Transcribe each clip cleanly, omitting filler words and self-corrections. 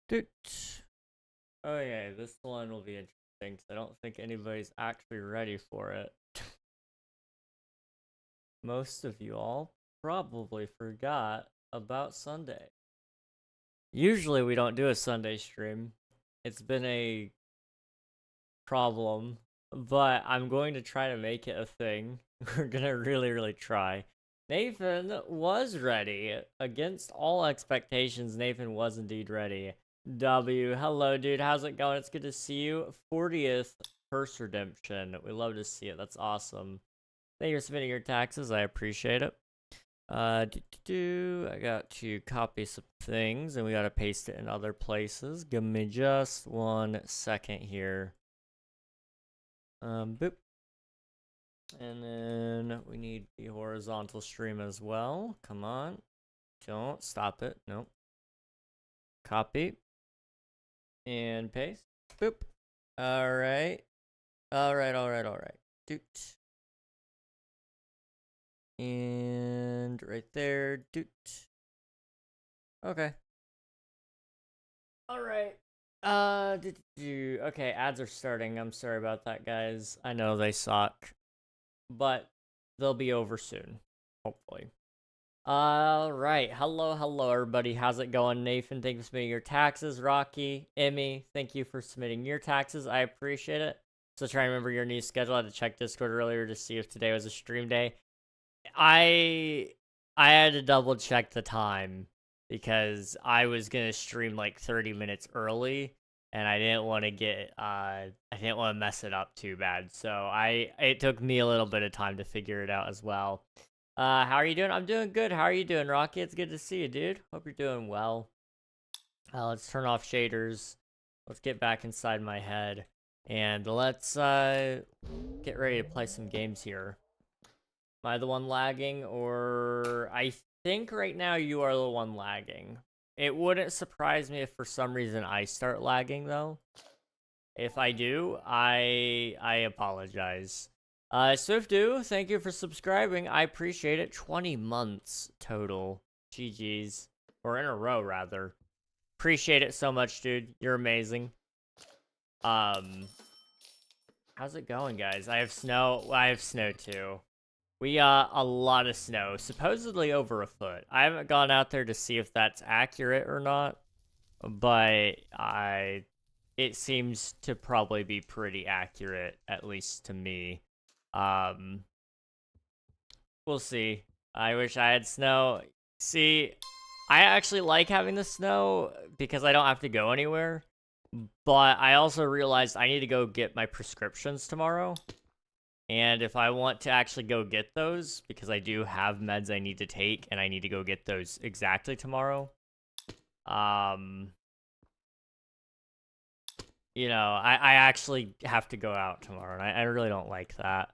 Doot. Oh yeah, this one will be interesting because I don't think anybody's actually ready for it. Most of you all probably forgot about Sunday. Usually we don't do a Sunday stream. It's been a problem, but I'm going to try to make it a thing. We're gonna really try. Nathan was ready. Against all expectations, Nathan was indeed ready. W, hello dude, how's it going? It's good to see you. 40th first redemption. We love to see it. That's awesome. Thank you for submitting your taxes. I appreciate it. I got to copy some things and we gotta paste it in other places. Give me just 1 second here. Boop. And then we need the horizontal stream as well. Come on. Don't stop it. Nope. Copy. And paste. Boop. Alright. Alright. Doot. And right there. Doot. Okay. Alright. Okay, ads are starting. I'm sorry about that, guys. I know they suck. But they'll be over soon. Hopefully. Alright. Hello, everybody. How's it going? Nathan, thank you for submitting your taxes. Rocky, Emmy, thank you for submitting your taxes. I appreciate it. So try and remember your new schedule. I had to check Discord earlier to see if today was a stream day. I had to double check the time because I was gonna stream like 30 minutes early and I didn't want to mess it up too bad. So it took me a little bit of time to figure it out as well. How are you doing? I'm doing good. How are you doing, Rocky? It's good to see you, dude. Hope you're doing well. Let's turn off shaders. Let's get back inside my head and let's get ready to play some games here. Am I the one lagging, or I think right now you are the one lagging. It wouldn't surprise me if for some reason I start lagging though. If I do, I apologize. Swiftu, thank you for subscribing. I appreciate it. 20 months total. GG's. Or in a row, rather. Appreciate it so much, dude. You're amazing. How's it going, guys? I have snow. I have snow too. We got a lot of snow, supposedly over a foot. I haven't gone out there to see if that's accurate or not, but it seems to probably be pretty accurate, at least to me. We'll see. I wish I had snow. See, I actually like having the snow because I don't have to go anywhere, but I also realized I need to go get my prescriptions tomorrow. And if I want to actually go get those, because I do have meds I need to take, and I need to go get those exactly tomorrow, you know, I actually have to go out tomorrow, and I really don't like that.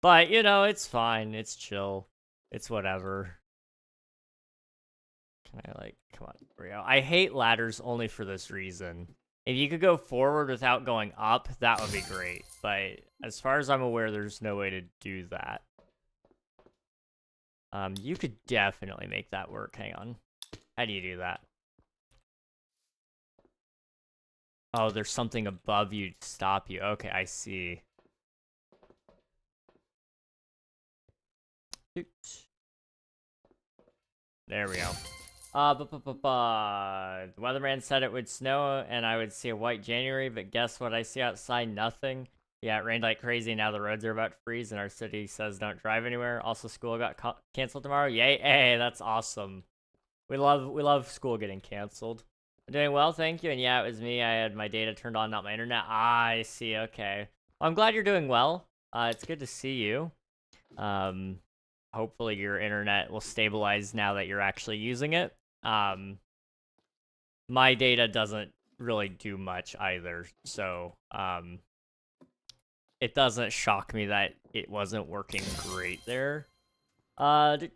But, you know, it's fine. It's chill. It's whatever. Can I, like, come on, here we go. I hate ladders only for this reason. If you could go forward without going up, that would be great. But as far as I'm aware, there's no way to do that. You could definitely make that work. Hang on. How do you do that? Oh, there's something above you to stop you. Okay, I see. There we go. The weatherman said it would snow and I would see a white January, but guess what I see outside? Nothing. Yeah, it rained like crazy. Now the roads are about to freeze and our city says don't drive anywhere. Also, school got canceled tomorrow. Yay! Hey, that's awesome. We love school getting canceled. I'm doing well, thank you. And yeah, it was me. I had my data turned on, not my internet. Ah, I see. Okay. Well, I'm glad you're doing well. It's good to see you. Hopefully your internet will stabilize now that you're actually using it. My data doesn't really do much either, so it doesn't shock me that it wasn't working great there. I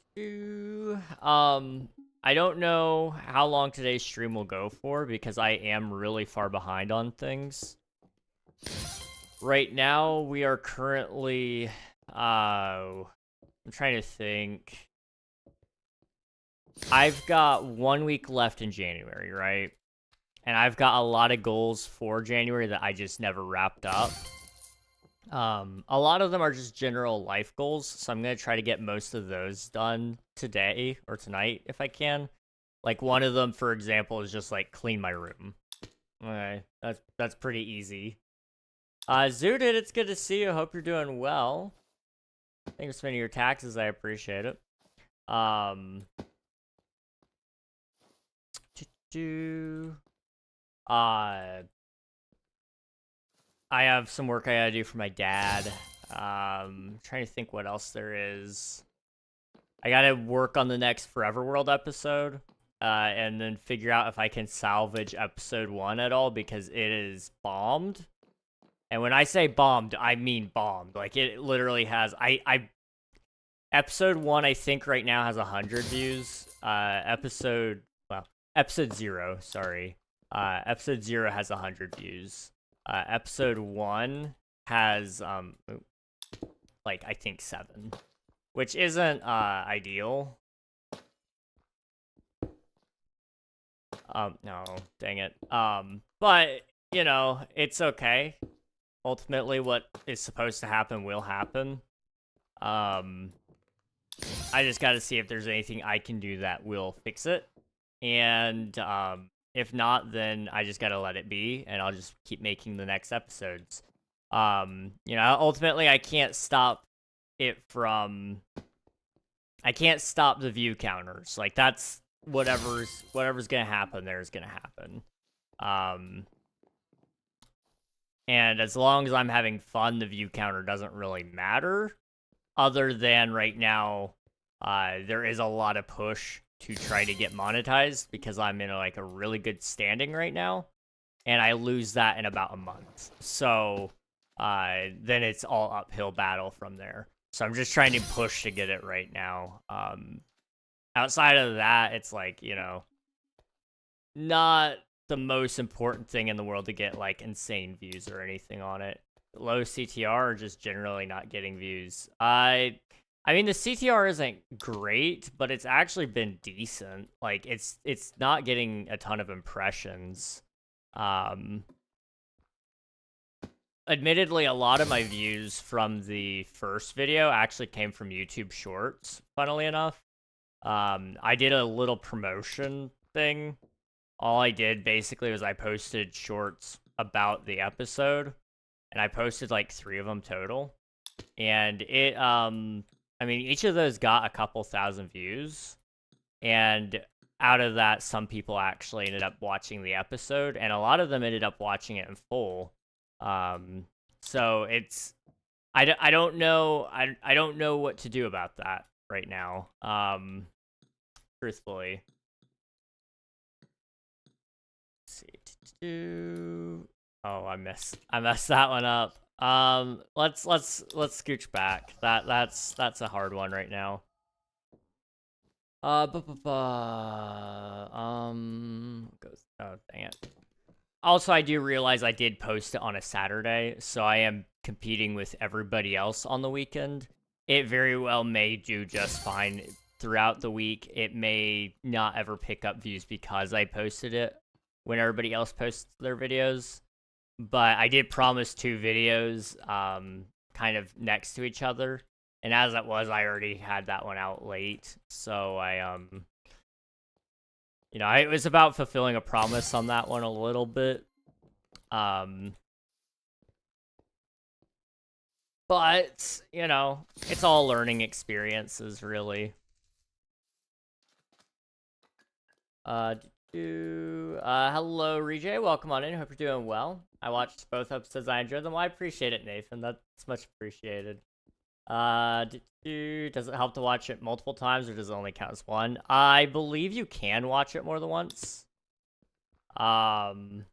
don't know how long today's stream will go for because I am really far behind on things. Right now, we are currently, I'm trying to think. I've got 1 week left in January, right? and I've got a lot of goals for January that I just never wrapped up. A lot of them are just general life goals, so I'm gonna try to get most of those done today or tonight if I can. Like one of them, for example, is just like clean my room. Okay, that's pretty easy. Zooted, it's good to see you. Hope you're doing well. Thanks for spending your taxes. I appreciate it. I have some work I gotta do for my dad. Trying to think what else there is. I gotta work on the next Forever World episode, and then figure out if I can salvage episode 1 at all, because it is bombed. And when I say bombed, I mean bombed. Like, it literally has... Episode 1, I think, right now has 100 views. Episode 0, sorry. Episode 0 has 100 views. Episode 1 has, like, I think 7. Which isn't, ideal. No, dang it. But, you know, it's okay. Ultimately, what is supposed to happen will happen. I just gotta see if there's anything I can do that will fix it. And, if not, then I just gotta let it be, and I'll just keep making the next episodes. You know, ultimately, I can't stop it from... I can't stop the view counters. Like, that's... Whatever's gonna happen there is gonna happen. And as long as I'm having fun, the view counter doesn't really matter. Other than right now, there is a lot of push to try to get monetized because I'm in like a really good standing right now, and I lose that in about a month. So then it's all uphill battle from there. So I'm just trying to push to get it right now. Outside of that, it's like, you know, not the most important thing in the world to get like insane views or anything on it. Low CTR or just generally not getting views. I mean, the CTR isn't great, but it's actually been decent. Like, it's not getting a ton of impressions. Admittedly, a lot of my views from the first video actually came from YouTube Shorts, funnily enough. I did a little promotion thing. All I did, basically, was I posted shorts about the episode, and I posted, like, 3 of them total. And it, I mean, each of those got a couple thousand views, and out of that, some people actually ended up watching the episode, and a lot of them ended up watching it in full. So it's, I don't know, I don't know what to do about that right now, truthfully. Let's see. Oh, I messed that one up. Let's scooch back. That's a hard one right now. Oh, dang it. Also, I do realize I did post it on a Saturday, so I am competing with everybody else on the weekend. It very well may do just fine throughout the week. It may not ever pick up views because I posted it when everybody else posts their videos. But I did promise 2 videos kind of next to each other. And as it was, I already had that one out late. So I, you know, it was about fulfilling a promise on that one a little bit. But, you know, it's all learning experiences, really. Hello, Rejay. Welcome on in. Hope you're doing well. I watched both episodes. I enjoyed them. Well, I appreciate it, Nathan. That's much appreciated. Does it help to watch it multiple times, or does it only count as one? I believe you can watch it more than once. And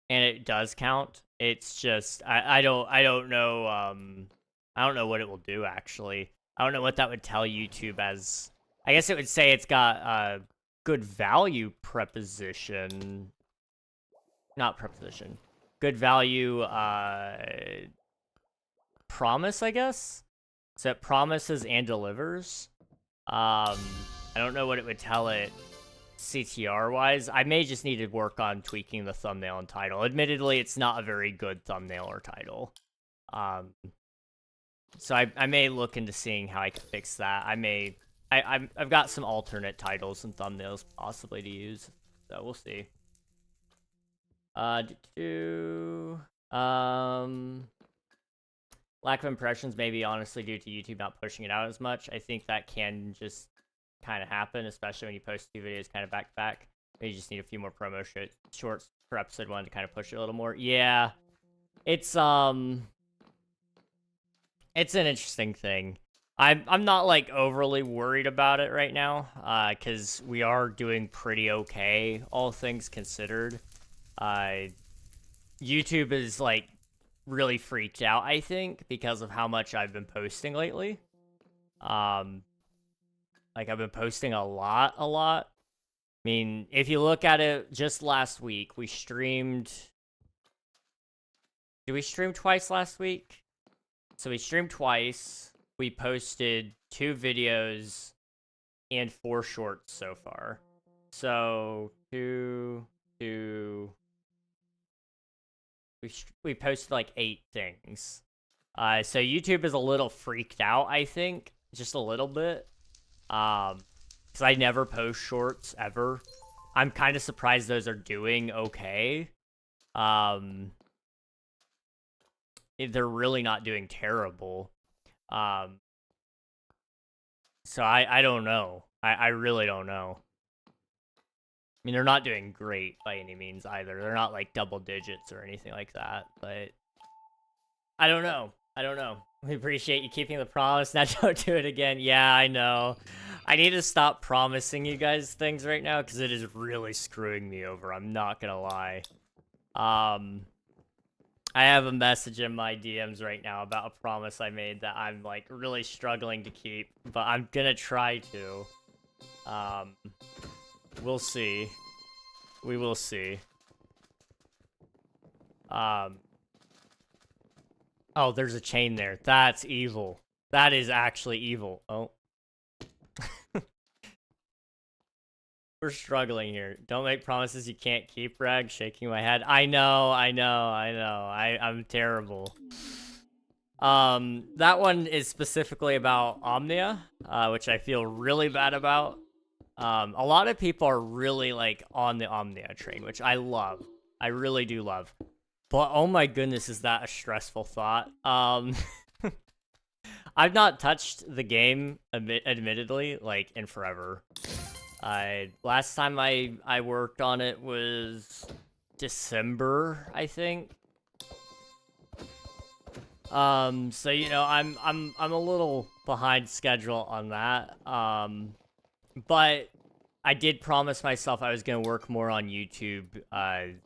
it does count. It's just I don't know I don't know what it will do actually. I don't know what that would tell YouTube as. I guess it would say it's got a good value preposition. Not preposition. Good value promise, I guess. So it promises and delivers. I don't know what it would tell it CTR-wise. I may just need to work on tweaking the thumbnail and title. Admittedly, it's not a very good thumbnail or title. So I may look into seeing how I can fix that. I've got some alternate titles and thumbnails possibly to use, so we'll see. Lack of impressions maybe honestly due to YouTube not pushing it out as much. I think that can just kind of happen, especially when you post 2 videos kind of back to back. You just need a few more promo shorts per episode 1 to kind of push it a little more. Yeah, it's an interesting thing. I'm not like overly worried about it right now, because we are doing pretty okay, all things considered. YouTube is like really freaked out, I think, because of how much I've been posting lately. Like I've been posting a lot. I mean, if you look at it, just last week we streamed. Did we stream twice last week? So we streamed twice. We posted 2 videos and 4 shorts so far. So we posted like 8 things. So YouTube is a little freaked out, I think, just a little bit. Because I never post shorts ever. I'm kind of surprised those are doing okay. They're really not doing terrible. So I don't know. I really don't know. I mean, they're not doing great by any means either. They're not like double digits or anything like that, but I don't know. We appreciate you keeping the promise. Now don't do it again. Yeah, I know. I need to stop promising you guys things right now because it is really screwing me over. I'm not gonna lie. I have a message in my DMs right now about a promise I made that I'm like really struggling to keep, but I'm gonna try to. We'll see. We will see. Oh, there's a chain there. That's evil. That is actually evil. Oh. We're struggling here. Don't make promises you can't keep, Rag. Shaking my head. I know. I'm terrible. That one is specifically about Omnia, which I feel really bad about. A lot of people are really like on the Omnia train, which I love. I really do love. But oh my goodness, is that a stressful thought? I've not touched the game, admittedly, like in forever. Last time I worked on it was December, I think. So you know, I'm a little behind schedule on that. But I did promise myself I was gonna work more on YouTube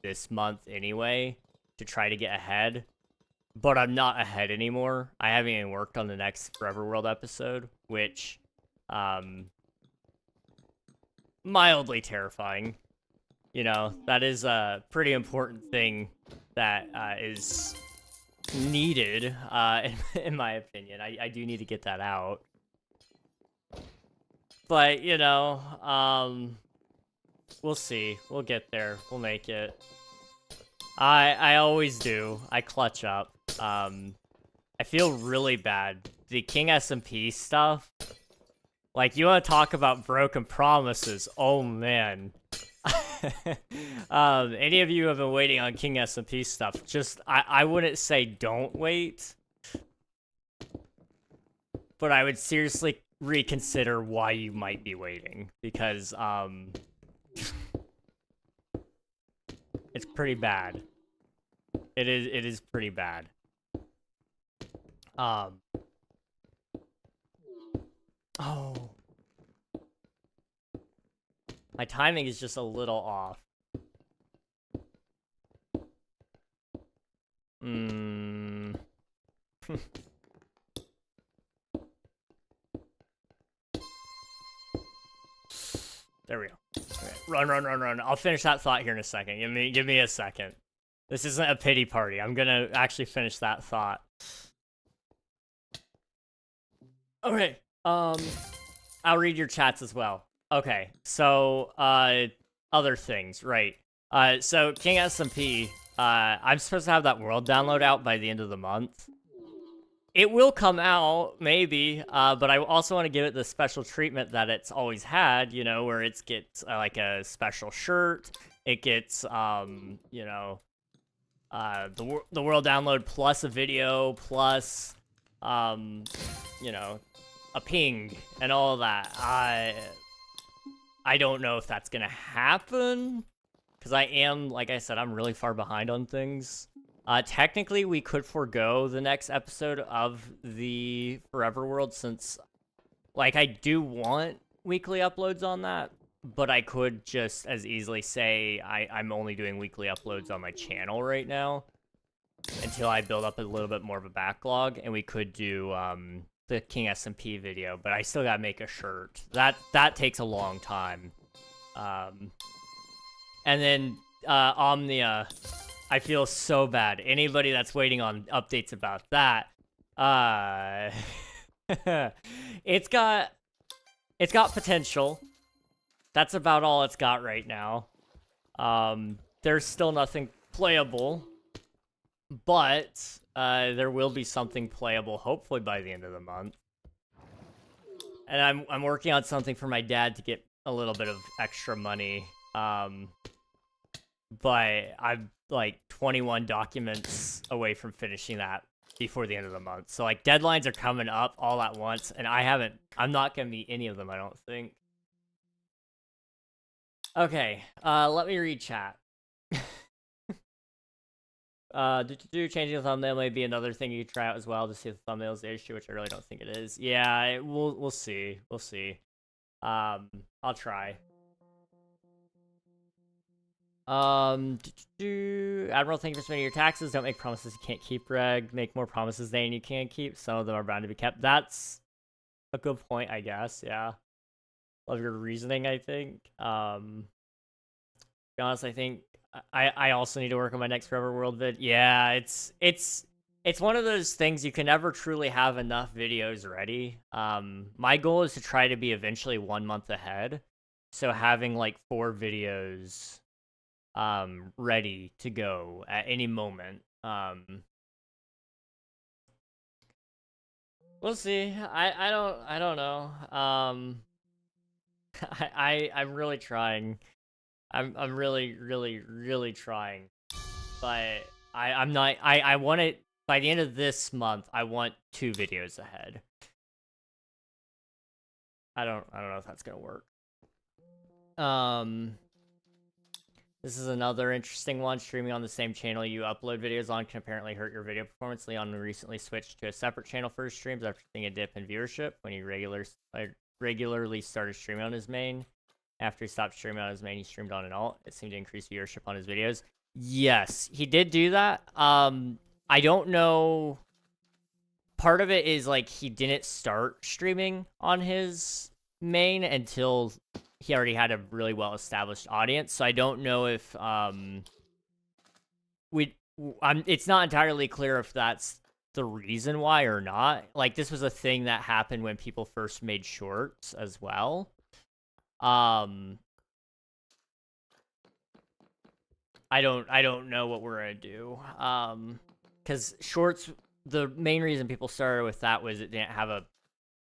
this month anyway to try to get ahead. But I'm not ahead anymore. I haven't even worked on the next Forever World episode, which mildly terrifying. You know, that is a pretty important thing that is needed, in my opinion. I do need to get that out. But, you know, we'll see. We'll get there. We'll make it. I always do. I clutch up. I feel really bad. The King SMP stuff. Like, you want to talk about broken promises? Oh, man. Any of you who have been waiting on King SMP stuff, just, I wouldn't say don't wait. But I would seriously reconsider why you might be waiting. Because, it's pretty bad. It is pretty bad. Oh. My timing is just a little off. There we go. Okay. Run. I'll finish that thought here in a second. Give me a second. This isn't a pity party. I'm gonna actually finish that thought. Okay. I'll read your chats as well. Okay, so other things, right? So King SMP, I'm supposed to have that world download out by the end of the month. It will come out, maybe, but I also want to give it the special treatment that it's always had, you know, where it gets like a special shirt, it gets, you know, the world download plus a video plus, you know, a ping and all of that. I don't know if that's gonna happen, because I am, like I said, I'm really far behind on things. Technically, we could forego the next episode of the Forever World since, like, I do want weekly uploads on that, but I could just as easily say I'm only doing weekly uploads on my channel right now until I build up a little bit more of a backlog, and we could do the King SMP video, but I still gotta make a shirt. That takes a long time. And then Omnia, I feel so bad. Anybody that's waiting on updates about that, it's got potential. That's about all it's got right now. There's still nothing playable, but there will be something playable hopefully by the end of the month. And I'm working on something for my dad to get a little bit of extra money. But I'm like 21 documents away from finishing that before the end of the month. So like deadlines are coming up all at once, and I'm not gonna meet any of them, I don't think. Okay, let me read chat. Changing the thumbnail may be another thing you try out as well to see if the thumbnail is the issue, which I really don't think it is. Yeah, we'll see. We'll see. I'll try. Admiral, thank you for submitting your taxes. Don't make promises you can't keep, Reg. Make more promises than you can keep. Some of them are bound to be kept. That's a good point, I guess. Yeah. Love your reasoning, I think. To be honest, I think I also need to work on my next Forever World vid. Yeah, it's one of those things you can never truly have enough videos ready. My goal is to try to be eventually 1 month ahead. So having like 4 videos ready to go at any moment. We'll see. I don't know. I'm really trying. I'm really trying. But I'm not I want it by the end of this month. I want 2 videos ahead. I don't know if that's gonna work. This is another interesting one. Streaming on the same channel you upload videos on can apparently hurt your video performance. Leon recently switched to a separate channel for his streams after seeing a dip in viewership when he regularly started streaming on his main. After he stopped streaming on his main, he streamed on an alt. It seemed to increase viewership on his videos. Yes, he did do that. I don't know. Part of it is like he didn't start streaming on his main until he already had a really well-established audience, so I don't know if it's not entirely clear if that's the reason why or not. Like, this was a thing that happened when people first made shorts as well. I don't know what we're gonna do. Because shorts, the main reason people started with that was it didn't have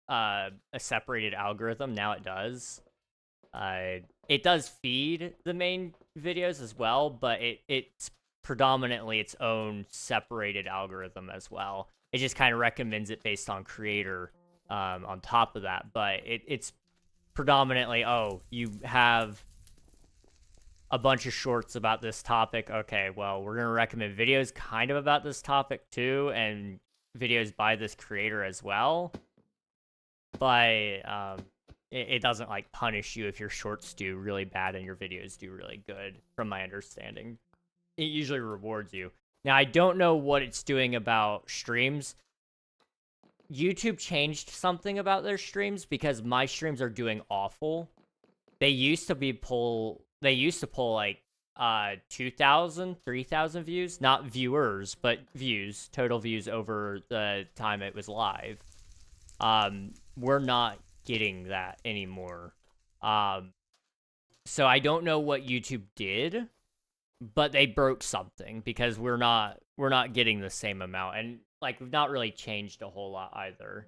a separated algorithm. Now it does. It does feed the main videos as well, but it's predominantly its own separated algorithm as well. It just kind of recommends it based on creator on top of that, but it's predominantly, oh, you have a bunch of shorts about this topic. Okay, well, we're going to recommend videos kind of about this topic too, and videos by this creator as well. But it doesn't like punish you if your shorts do really bad and your videos do really good, from my understanding. It usually rewards you. Now, I don't know what it's doing about streams. YouTube changed something about their streams because my streams are doing awful. They used to pull like 2,000, 3,000 views, not viewers, but views, total views over the time it was live. We're not getting that anymore. So I don't know what YouTube did, but they broke something because we're not getting the same amount, and like we've not really changed a whole lot either.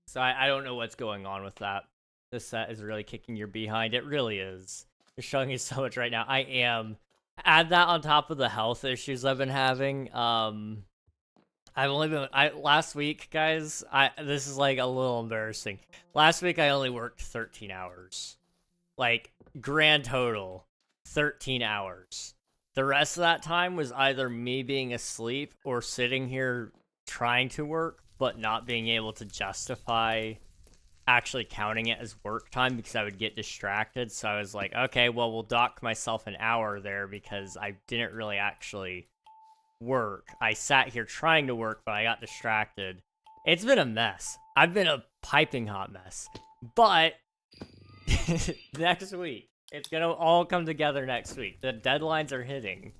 So I don't know what's going on with that. This set is really kicking your behind. It really is. It's showing me so much right now. I am. Add that on top of the health issues I've been having. I've only been last week, guys. This is like a little embarrassing. Last week I only worked 13 hours. Like grand total 13 hours. The rest of that time was either me being asleep or sitting here trying to work but not being able to justify actually counting it as work time because I would get distracted. So I was like, okay, well, we'll dock myself an hour there because I didn't really actually work. I sat here trying to work, but I got distracted. It's been a mess. I've been a piping hot mess. But next week, it's gonna all come together next week. The deadlines are hitting.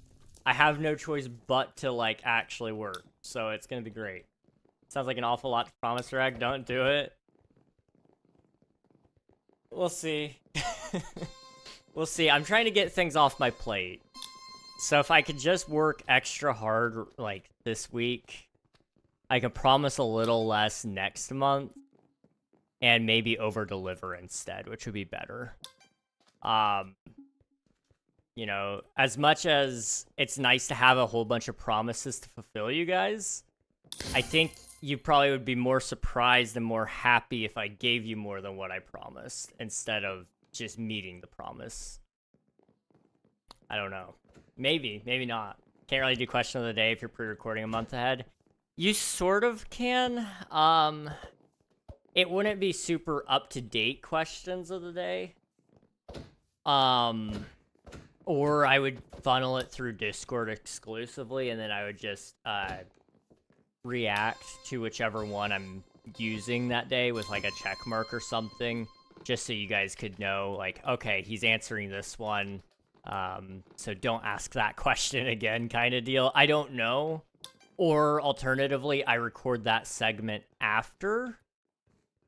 I have no choice but to like actually work. So it's gonna be great. Sounds like an awful lot to promise, Rag. Don't do it. We'll see. We'll see. I'm trying to get things off my plate. So if I could just work extra hard, like, this week, I can promise a little less next month, and maybe over-deliver instead, which would be better. You know, as much as it's nice to have a whole bunch of promises to fulfill, you guys, I think you probably would be more surprised and more happy if I gave you more than what I promised, instead of just meeting the promise. I don't know. Maybe, maybe not. Can't really do question of the day if you're pre-recording a month ahead. You sort of can. It wouldn't be super up-to-date questions of the day. Or I would funnel it through Discord exclusively, and then I would just react to whichever one I'm using that day with like a check mark or something, just so you guys could know, like, okay, he's answering this one, so don't ask that question again, kind of deal. I don't know. Or alternatively, I record that segment after,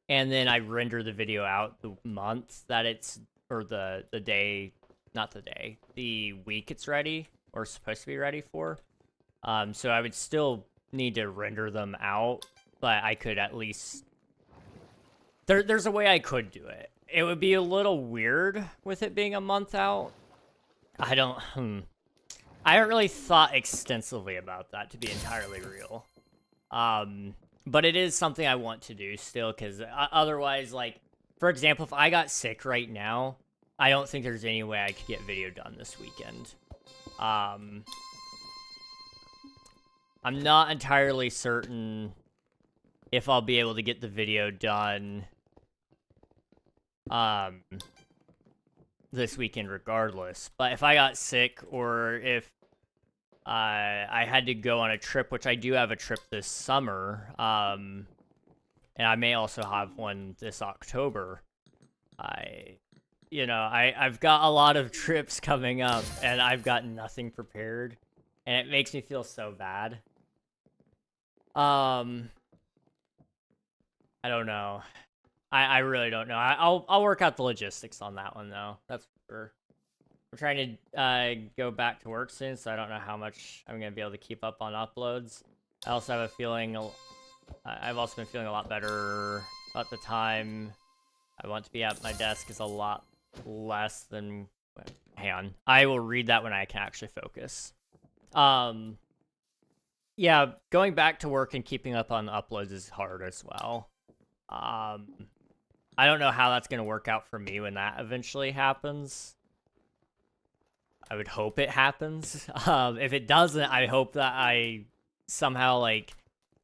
and then I render the video out the month that it's, or the day, not the day, the week it's ready, or supposed to be ready for. So I would still need to render them out, but I could at least... There's a way I could do it. It would be a little weird with it being a month out. I haven't really thought extensively about that, to be entirely real. But it is something I want to do still, because otherwise, like, for example, if I got sick right now, I don't think there's any way I could get video done this weekend. I'm not entirely certain if I'll be able to get the video done this weekend regardless. But if I got sick, or if I had to go on a trip, which I do have a trip this summer, and I may also have one this October, I've got a lot of trips coming up, and I've got nothing prepared, and it makes me feel so bad. I don't know. I really don't know. I'll work out the logistics on that one, though. That's for sure. I'm trying to go back to work soon, so I don't know how much I'm going to be able to keep up on uploads. I also have a feeling... I've also been feeling a lot better about the time I want to be at my desk is a lot less than... Hang on. I will read that when I can actually focus. Yeah, going back to work and keeping up on uploads is hard as well. I don't know how that's going to work out for me when that eventually happens. I would hope it happens. If it doesn't, I hope that I somehow, like,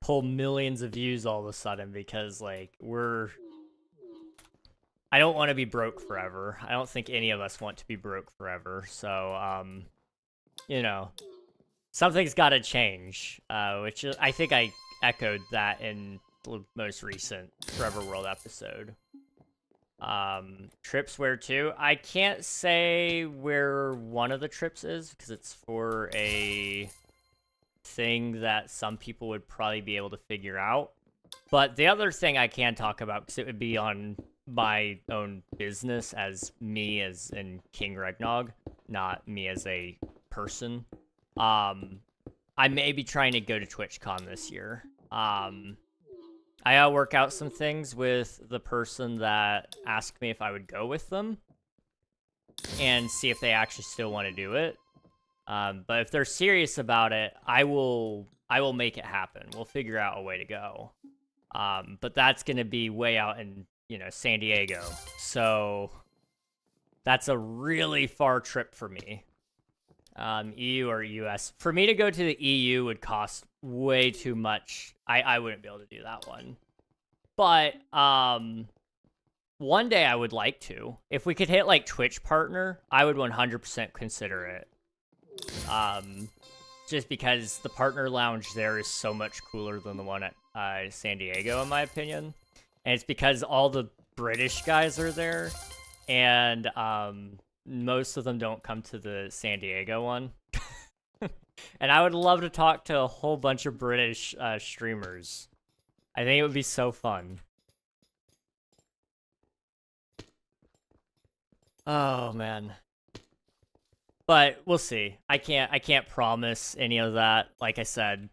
pull millions of views all of a sudden, because, like, I don't want to be broke forever. I don't think any of us want to be broke forever. So, something's got to change, which I think I echoed that in the most recent Forever World episode. Trips where to? I can't say where one of the trips is, because it's for a thing that some people would probably be able to figure out. But the other thing I can talk about, because it would be on my own business as me as in KingRegNog, not me as a person. I may be trying to go to TwitchCon this year. I gotta work out some things with the person that asked me if I would go with them and see if they actually still want to do it. But if they're serious about it, I will make it happen. We'll figure out a way to go. But that's going to be way out in, San Diego. So that's a really far trip for me. EU or US. For me to go to the EU would cost way too much. I wouldn't be able to do that one. But one day I would like to. If we could hit like Twitch partner, I would 100% consider it. Just because the partner lounge there is so much cooler than the one at San Diego, in my opinion. And it's because all the British guys are there, and most of them don't come to the San Diego one. And I would love to talk to a whole bunch of British streamers. I think it would be so fun. Oh, man. But we'll see. I can't promise any of that. Like I said,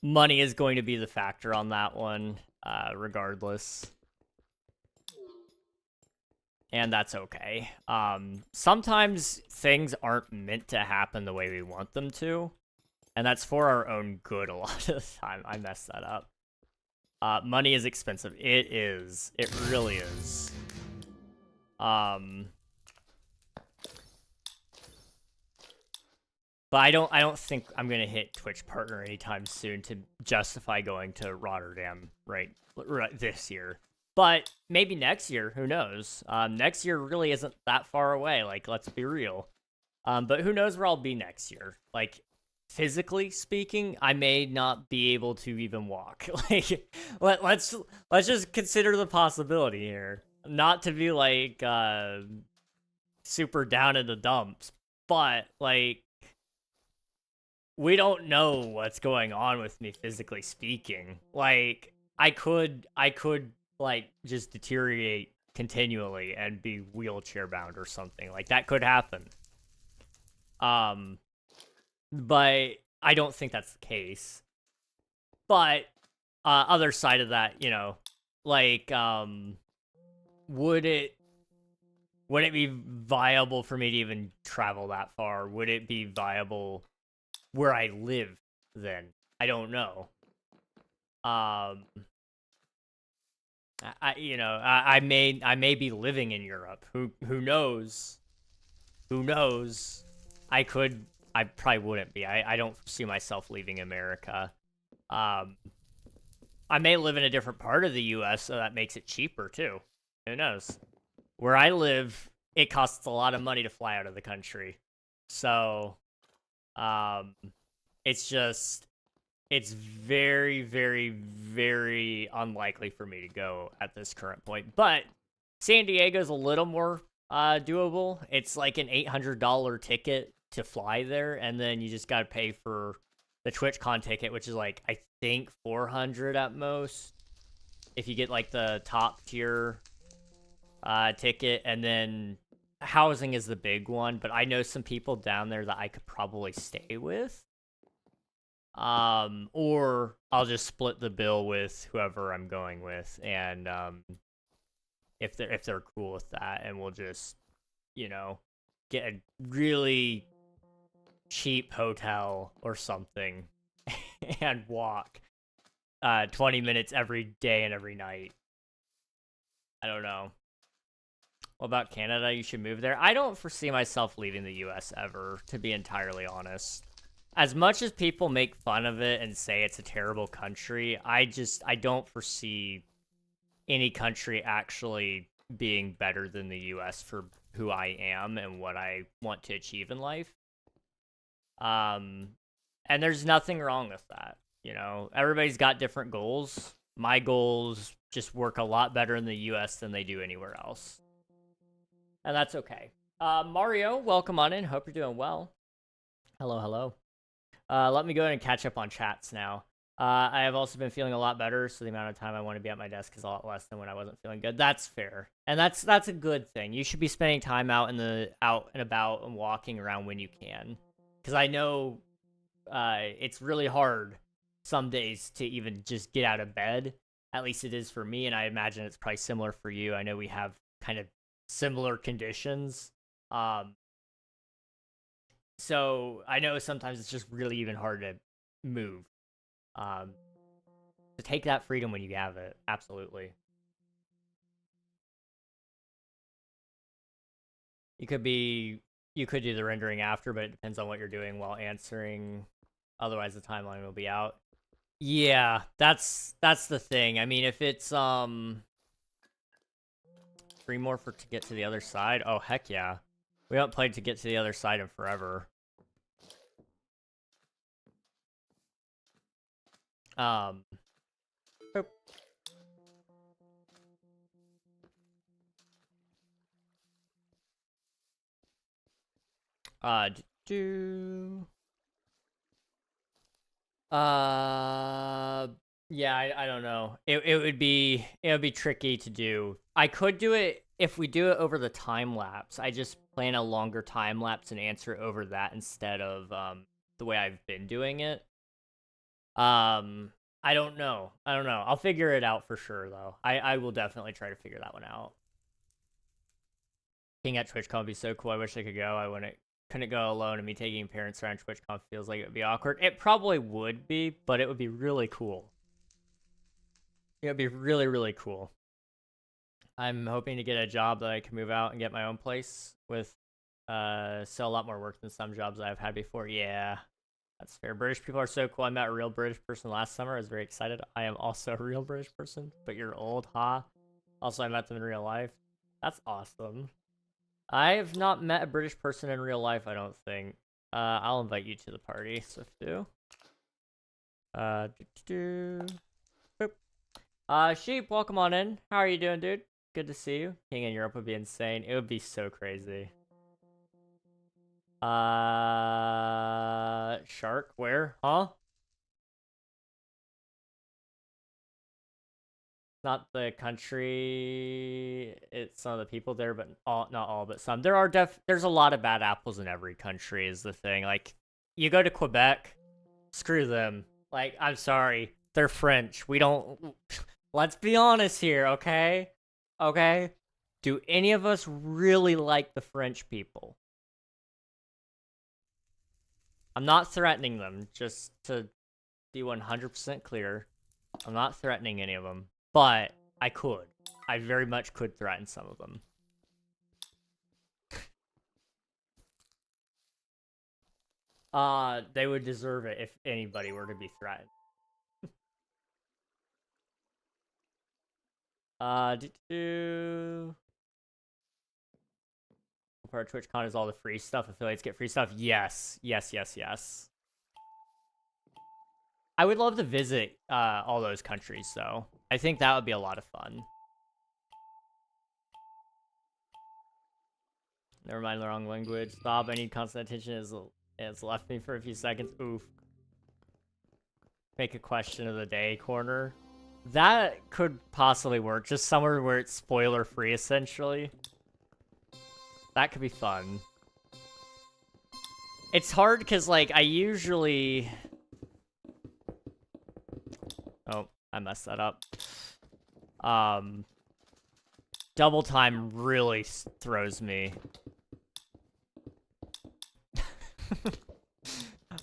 money is going to be the factor on that one, regardless. And that's okay. Sometimes things aren't meant to happen the way we want them to. And that's for our own good a lot of the time. I messed that up. Money is expensive. It is. It really is. But I don't think I'm gonna hit Twitch partner anytime soon to justify going to Rotterdam right this year. But maybe next year, who knows? Next year really isn't that far away. Like, let's be real. But who knows where I'll be next year? Like, physically speaking, I may not be able to even walk. Like, let's just consider the possibility here. Not to be like super down in the dumps, but like, we don't know what's going on with me physically speaking. Like, I could like just deteriorate continually and be wheelchair bound or something. Like, that could happen. But I don't think that's the case. But other side of that, like, would it be viable for me to even travel that far? Would it be viable where I live then? I don't know. I may be living in Europe. Who knows? Who knows? I probably wouldn't be. I don't see myself leaving America. I may live in a different part of the US, so that makes it cheaper too. Who knows? Where I live, it costs a lot of money to fly out of the country. So it's very, very, very unlikely for me to go at this current point. But San Diego's a little more doable. It's like an $800 ticket to fly there, and then you just gotta pay for the TwitchCon ticket, which is like, I think $400 at most if you get like the top tier ticket, and then housing is the big one. But I know some people down there that I could probably stay with. Or I'll just split the bill with whoever I'm going with, and if they're cool with that, and we'll just, get a really cheap hotel or something and walk 20 minutes every day and every night. I don't know. What about Canada? You should move there. I don't foresee myself leaving the US ever, to be entirely honest. As much as people make fun of it and say it's a terrible country, I don't foresee any country actually being better than the US for who I am and what I want to achieve in life. And there's nothing wrong with that. Everybody's got different goals. My goals just work a lot better in the US than they do anywhere else. And that's okay. Mario, welcome on in. Hope you're doing well. Hello. Let me go ahead and catch up on chats now. I have also been feeling a lot better, so the amount of time I want to be at my desk is a lot less than when I wasn't feeling good. That's fair, and that's a good thing. You should be spending time out and about and walking around when you can, because I know it's really hard some days to even just get out of bed. At least it is for me, and I imagine it's probably similar for you. I know we have kind of similar conditions. So I know sometimes it's just really even hard to move. To take that freedom when you have it, absolutely. You could do the rendering after, but it depends on what you're doing while answering. Otherwise, the timeline will be out. Yeah, that's the thing. I mean, if it's 3 more to get to the other side. Oh heck yeah, we haven't played to get to the other side in forever. Boop. Yeah, I don't know. It would be tricky to do. I could do it if we do it over the time lapse. I just plan a longer time lapse and answer it over that instead of the way I've been doing it. I don't know. I'll figure it out for sure though. I will definitely try to figure that one out. King at TwitchCon would be so cool. I wish I could go. Couldn't go alone, and me taking parents around TwitchCon feels like it would be awkward. It probably would be, but it would be really cool. It would be really, really cool. I'm hoping to get a job that I can move out and get my own place with a lot more work than some jobs I've had before. Yeah, that's fair. British people are so cool. I met a real British person last summer. I was very excited. I am also a real British person, but you're old, huh? Also, I met them in real life. That's awesome. I have not met a British person in real life, I don't think. I'll invite you to the party, Swiftu. Sheep, welcome on in. How are you doing, dude? Good to see you. King in Europe would be insane. It would be so crazy. Shark, where? Huh? Not the country, it's some of the people there, but not all, but some. There's a lot of bad apples in every country is the thing. Like, you go to Quebec, screw them. Like, I'm sorry, they're French. We don't, let's be honest here, okay? Okay? Do any of us really like the French people? I'm not threatening them, just to be 100% clear. I'm not threatening any of them. But I could. I very much could threaten some of them. They would deserve it if anybody were to be threatened. Part of TwitchCon is all the free stuff. Affiliates get free stuff. Yes. I would love to visit all those countries, though. I think that would be a lot of fun. Never mind the wrong language. Stop, I need constant attention. It's left me for a few seconds. Oof. Make a question of the day corner. That could possibly work. Just somewhere where it's spoiler-free, essentially. That could be fun. It's hard because, like, I usually... Oh, I messed that up. Double time really throws me.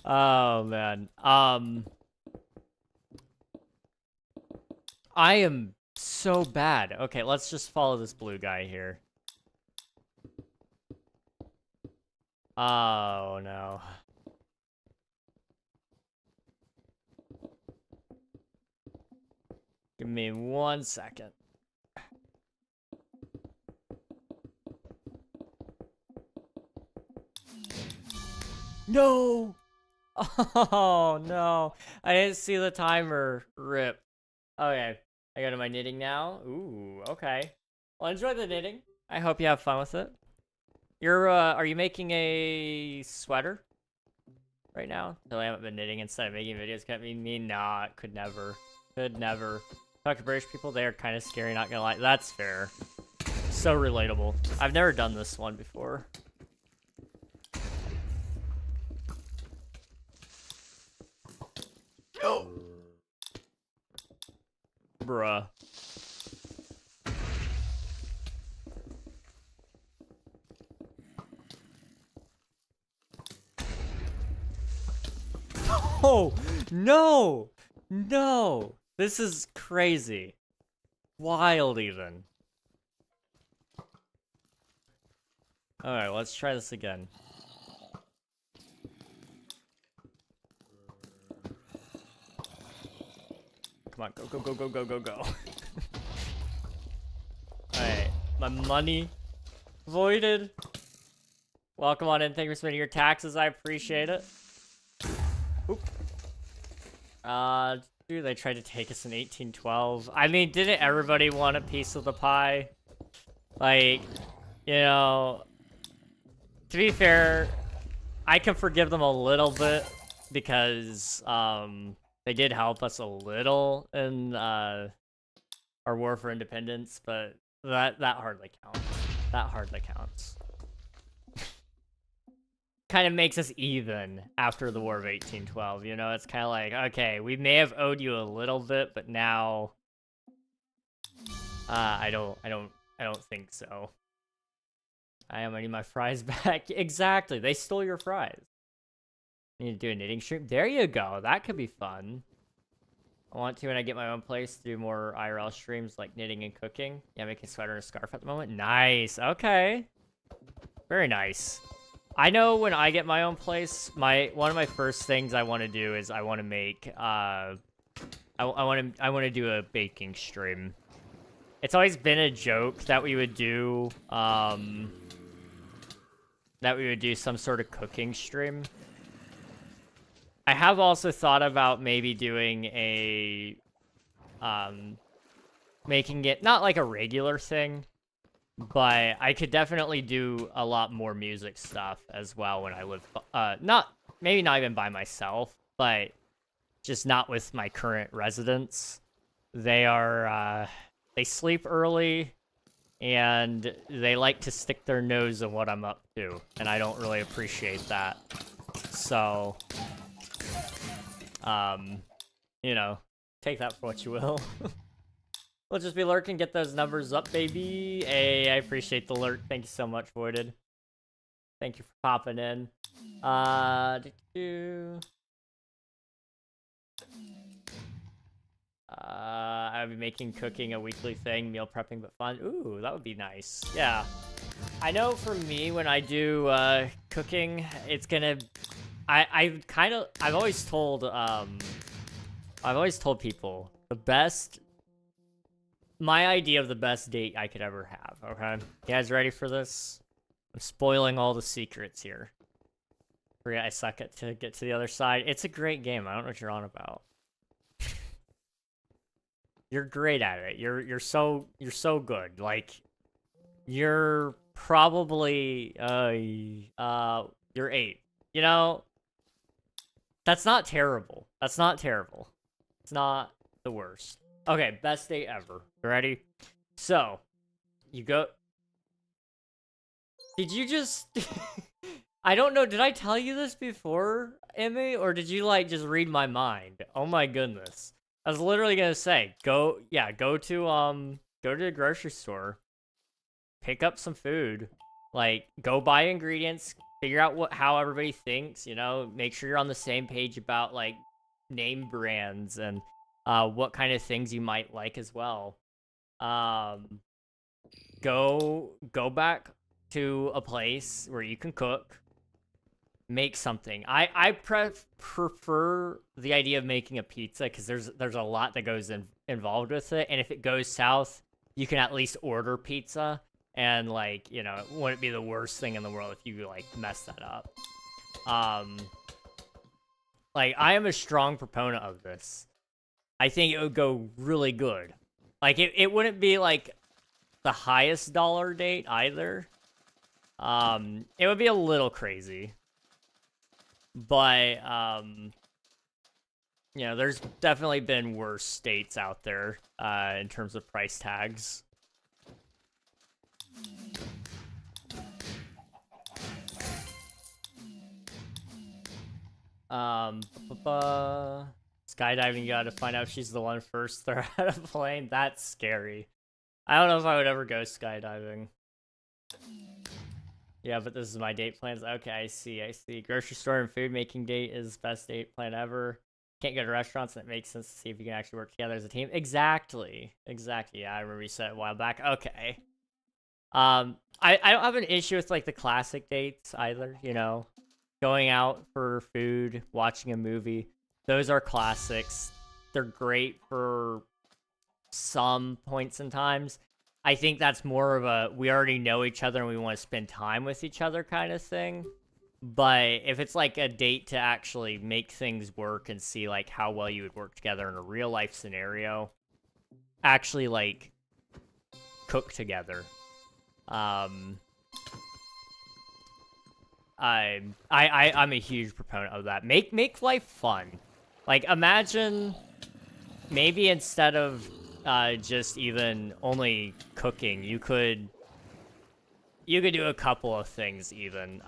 Oh, man. I am so bad. Okay, let's just follow this blue guy here. Oh, no. Give me 1 second. No! Oh, no. I didn't see the timer. Rip. Okay. I go to my knitting now. Ooh, okay. Well, enjoy the knitting. I hope you have fun with it. Are you making a sweater? right now. So I haven't been knitting instead of making videos. Can't be me. Nah, could never. Could never. Talk to British people, they are kind of scary, not gonna lie. That's fair. So relatable. I've never done this one before. Oh! Bruh. Oh! No! No! This is crazy. Wild, even. Alright, let's try this again. Come on, go, go, go, go, go, go, go. Alright, my money voided. Welcome on in, thank you for submitting your taxes, I appreciate it. Oop. Dude, they tried to take us in 1812. I mean, didn't everybody want a piece of the pie? Like, you know, to be fair, I can forgive them a little bit because, they did help us a little in, our war for independence, but that hardly counts. That hardly counts. Kind of makes us even after the War of 1812, you know? It's kind of like, okay, we may have owed you a little bit, but now, I don't think so. I need my fries back. Exactly, they stole your fries. Need to do a knitting stream. There you go. That could be fun. I want to when I get my own place do more IRL streams like knitting and cooking. Yeah, making a sweater and a scarf at the moment. Nice. Okay. Very nice. I know when I get my own place, one of my first things I want to do is I want to make I want to do a baking stream. It's always been a joke that we would do some sort of cooking stream. I have also thought about maybe doing a making it not like a regular thing, but I could definitely do a lot more music stuff as well when I live, maybe not even by myself, but just not with my current residents. They sleep early, and they like to stick their nose in what I'm up to, and I don't really appreciate that. So, you know, take that for what you will. We'll just be lurking, get those numbers up, baby. Hey, I appreciate the lurk. Thank you so much, Voided. Thank you for popping in. I'll be making cooking a weekly thing, meal prepping, but fun. Ooh, that would be nice. Yeah. I know for me, when I do, cooking, it's gonna... I've always told people, my idea of the best date I could ever have, okay? You guys ready for this? I'm spoiling all the secrets here. Forget I suck at to get to the other side. It's a great game. I don't know what you're on about. You're great at it. You're so good. Like, you're probably you're 8. You know, that's not terrible. That's not terrible. It's not the worst. Okay, best date ever. You ready? So, you go... Did you just... I don't know, did I tell you this before, Emmy? Or did you, like, just read my mind? Oh my goodness. I was literally gonna say, go to the grocery store, pick up some food, like, go buy ingredients, figure out how everybody thinks, you know, make sure you're on the same page about, like, name brands and what kind of things you might like as well. Go back to a place where you can cook, make something. I prefer the idea of making a pizza because there's a lot that goes involved with it, and if it goes south, you can at least order pizza, and, like, you know, it wouldn't be the worst thing in the world if you, like, mess that up. Like, I am a strong proponent of this. I think it would go really good. Like, it wouldn't be, like, the highest dollar date either. It would be a little crazy. But, you know, there's definitely been worse states out there, in terms of price tags. Skydiving, you gotta find out if she's the one first throw out of plane. That's scary. I don't know if I would ever go skydiving. Yeah, but this is my date plans. Okay, I see. Grocery store and food making date is best date plan ever. Can't go to restaurants, and it makes sense to see if you can actually work together as a team. Exactly. Yeah, I remember you said it a while back. Okay. I don't have an issue with, like, the classic dates either, you know? Going out for food, watching a movie. Those are classics. They're great for some points and times. I think that's more of a we already know each other and we want to spend time with each other kind of thing. But if it's like a date to actually make things work and see like how well you would work together in a real life scenario, actually like cook together. I'm a huge proponent of that. Make life fun. Like, imagine maybe instead of just even only cooking, you could do a couple of things even.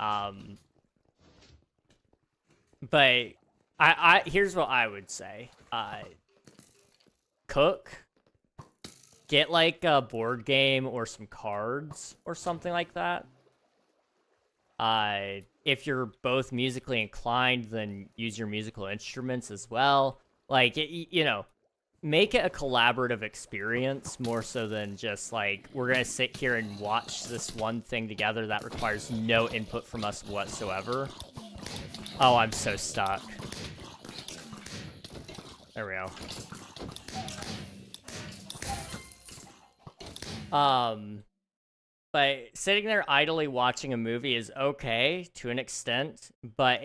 But here's what I would say. Cook, get like a board game or some cards or something like that. If you're both musically inclined, then use your musical instruments as well. Like, you know, make it a collaborative experience more so than just like, we're going to sit here and watch this one thing together that requires no input from us whatsoever. Oh, I'm so stuck. There we go. But sitting there idly watching a movie is okay to an extent, but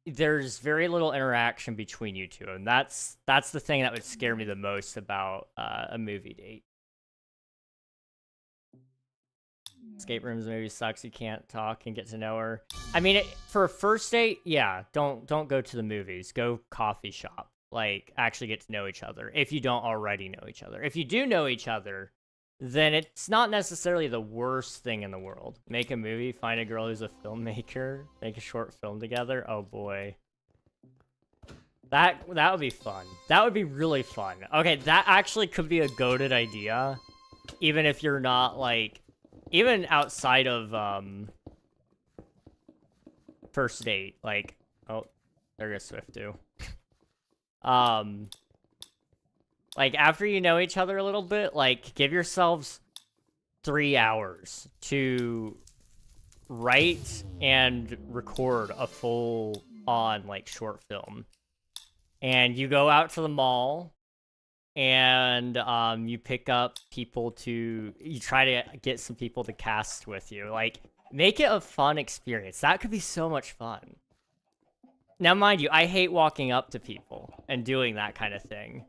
there's very little interaction between you two, and that's the thing that would scare me the most about a movie date. Escape rooms movie sucks. You can't talk and get to know her. I mean, for a first date, yeah, don't go to the movies. Go coffee shop. Like, actually get to know each other if you don't already know each other. If you do know each other, then it's not necessarily the worst thing in the world. Make a movie, find a girl who's a filmmaker, make a short film together. Oh boy. That would be fun. That would be really fun. Okay, that actually could be a goated idea. Even if you're not, like, even outside of, first date. Like, oh, there goes Swift too. Like, after you know each other a little bit, like, give yourselves 3 hours to write and record a full-on, like, short film. And you go out to the mall, and you pick up people you try to get some people to cast with you. Like, make it a fun experience. That could be so much fun. Now, mind you, I hate walking up to people and doing that kind of thing.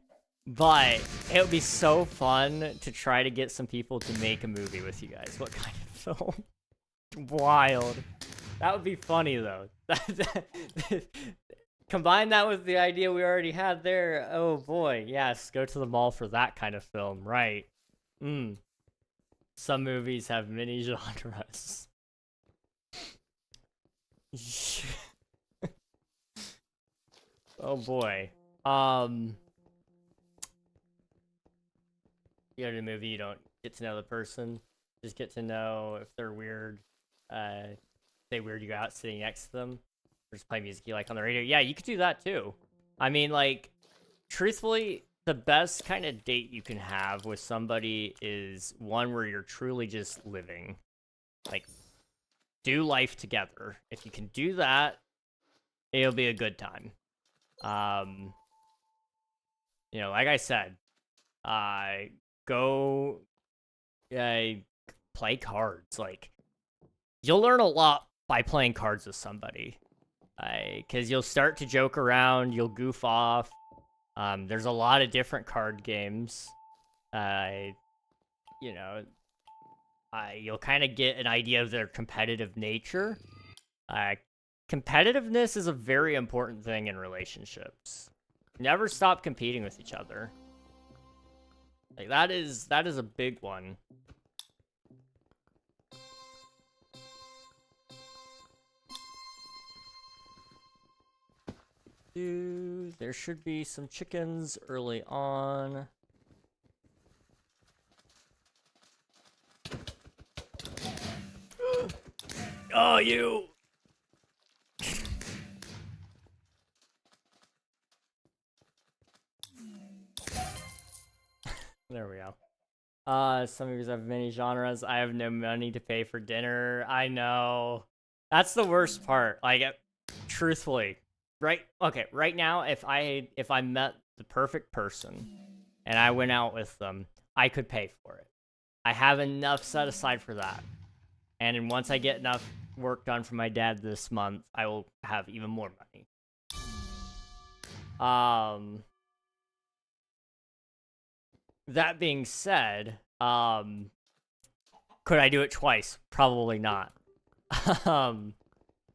But it would be so fun to try to get some people to make a movie with you guys. What kind of film? Wild. That would be funny, though. Combine that with the idea we already had there. Oh, boy. Yes, go to the mall for that kind of film. Right. Some movies have many genres. Oh, boy. You go to a movie, you don't get to know the person. Just get to know if they're weird. They weird you out sitting next to them. Or just play music you like on the radio. Yeah, you could do that too. I mean, like, truthfully, the best kind of date you can have with somebody is one where you're truly just living. Like, do life together. If you can do that, it'll be a good time. You know, like I said, go play cards. Like, you'll learn a lot by playing cards with somebody. Because you'll start to joke around, you'll goof off. There's a lot of different card games. You know, you'll kind of get an idea of their competitive nature. competitiveness is a very important thing in relationships. Never stop competing with each other. Like that is a big one. Dude, there should be some chickens early on. Oh, you! There we go. Some of you have many genres. I have no money to pay for dinner. I know. That's the worst part. Like, truthfully, right now, if I met the perfect person and I went out with them, I could pay for it. I have enough set aside for that. And once I get enough work done for my dad this month, I will have even more money. That being said, could I do it twice? Probably not.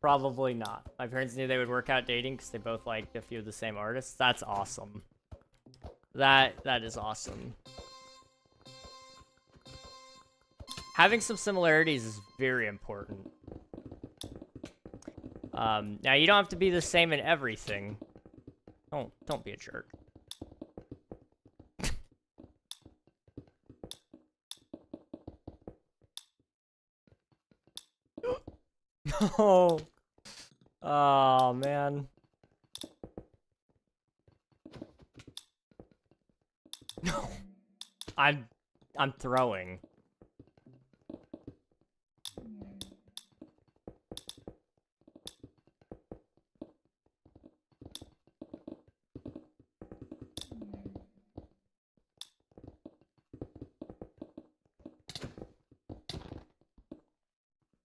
Probably not. My parents knew they would work out dating because they both liked a few of the same artists. That's awesome. That is awesome. Having some similarities is very important. Now you don't have to be the same in everything. Don't be a jerk. No. Oh man. No. I'm throwing.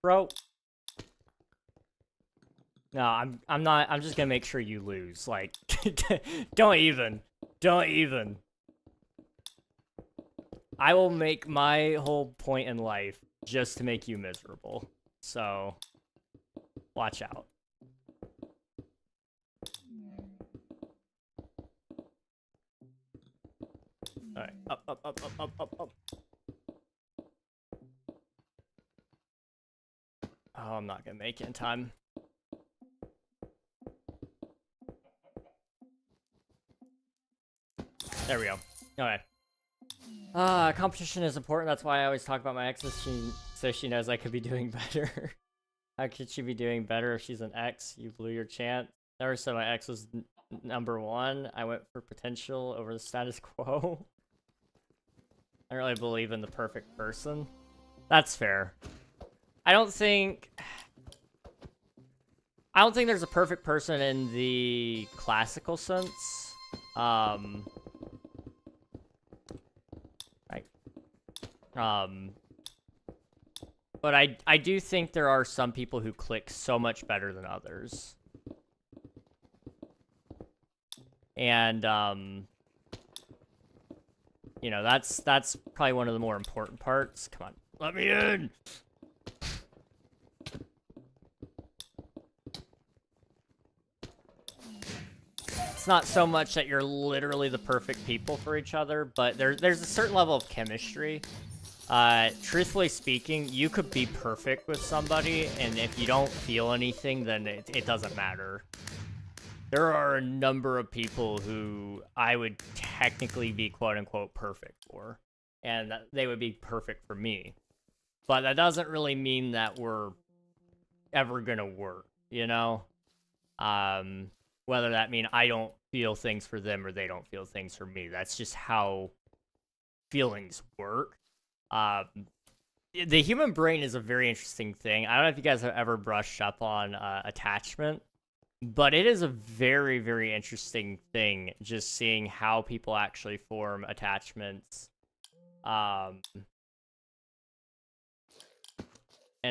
Bro. No, I'm not. I'm just gonna make sure you lose. Like, don't even. I will make my whole point in life just to make you miserable. So, watch out. Alright, up. Oh, I'm not gonna make it in time. There we go. Okay. Competition is important. That's why I always talk about my exes. So she knows I could be doing better. How could she be doing better if she's an ex? You blew your chance. Never said my ex was number one. I went for potential over the status quo. I don't really believe in the perfect person. That's fair. I don't think there's a perfect person in the classical sense. But I do think there are some people who click so much better than others. And, you know, that's probably one of the more important parts. Come on, let me in! It's not so much that you're literally the perfect people for each other, but there's a certain level of chemistry. Truthfully speaking, you could be perfect with somebody, and if you don't feel anything, then it doesn't matter. There are a number of people who I would technically be quote-unquote perfect for, and they would be perfect for me. But that doesn't really mean that we're ever gonna work, you know? Whether that mean I don't feel things for them or they don't feel things for me. That's just how feelings work. The human brain is a very interesting thing. I don't know if you guys have ever brushed up on attachment, but it is a very, very interesting thing just seeing how people actually form attachments, and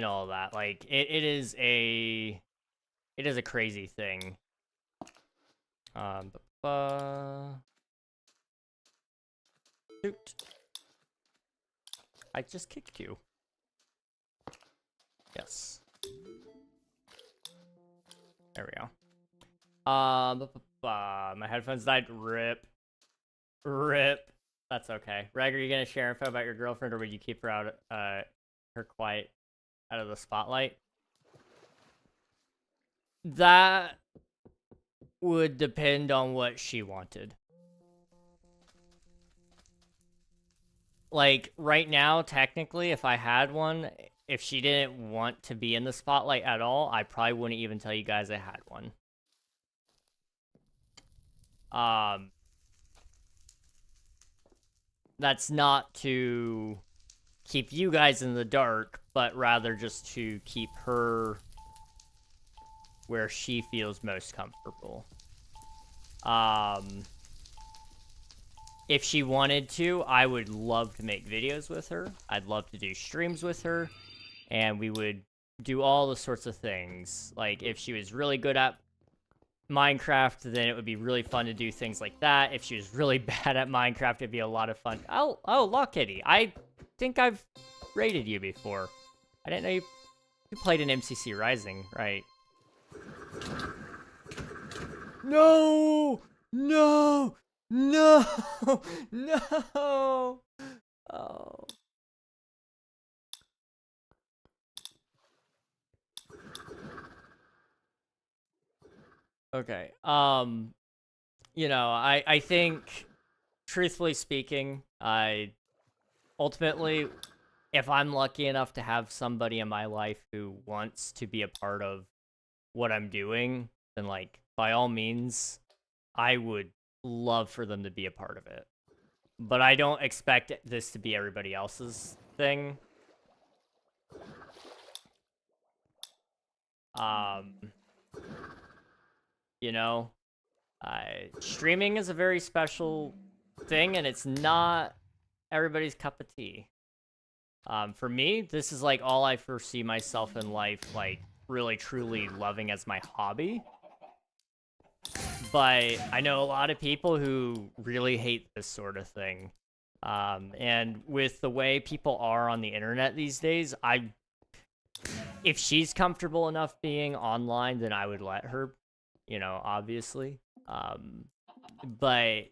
all that. Like, it is a crazy thing. Shoot. I just kicked you. Yes. There we go. My headphones died. Rip. Rip. That's okay. Reg, are you gonna share info about your girlfriend, or would you keep her out, her quiet, out of the spotlight? That would depend on what she wanted. Like, right now, technically, if I had one, if she didn't want to be in the spotlight at all, I probably wouldn't even tell you guys I had one. That's not to keep you guys in the dark, but rather just to keep her where she feels most comfortable. If she wanted to, I would love to make videos with her. I'd love to do streams with her, and we would do all the sorts of things. Like, if she was really good at Minecraft, then it would be really fun to do things like that. If she was really bad at Minecraft, it'd be a lot of fun. Oh, Lock Kitty. I think I've rated you before. I didn't know you played in MCC Rising, right? No! No! No! No! Oh. Okay. You know, I think, truthfully speaking, ultimately, if I'm lucky enough to have somebody in my life who wants to be a part of what I'm doing, then, like, by all means, I would love for them to be a part of it. But I don't expect this to be everybody else's thing. You know, streaming is a very special thing, and it's not everybody's cup of tea. For me, this is like all I foresee myself in life, like, really truly loving as my hobby. But I know a lot of people who really hate this sort of thing. And with the way people are on the internet these days, if she's comfortable enough being online, then I would let her, you know, obviously. But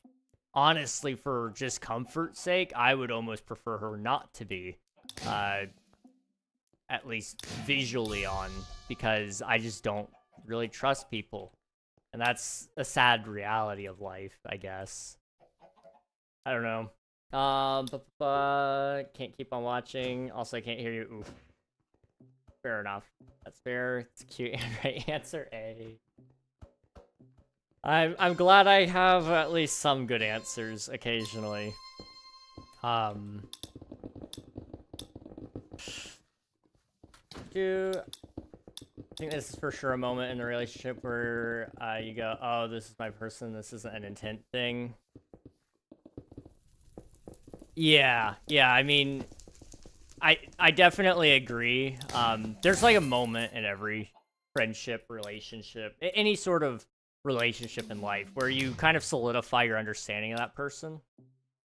honestly, for just comfort's sake, I would almost prefer her not to be, at least visually on, because I just don't really trust people. And that's a sad reality of life, I guess. I don't know. Can't keep on watching. Also, I can't hear you. Oof. Fair enough. That's fair. It's cute and right answer A. I'm glad I have at least some good answers occasionally. I think this is for sure a moment in the relationship where you go, oh, this is my person, this isn't an intent thing. Yeah, I mean, I definitely agree. There's like a moment in every friendship, relationship, any sort of relationship in life where you kind of solidify your understanding of that person.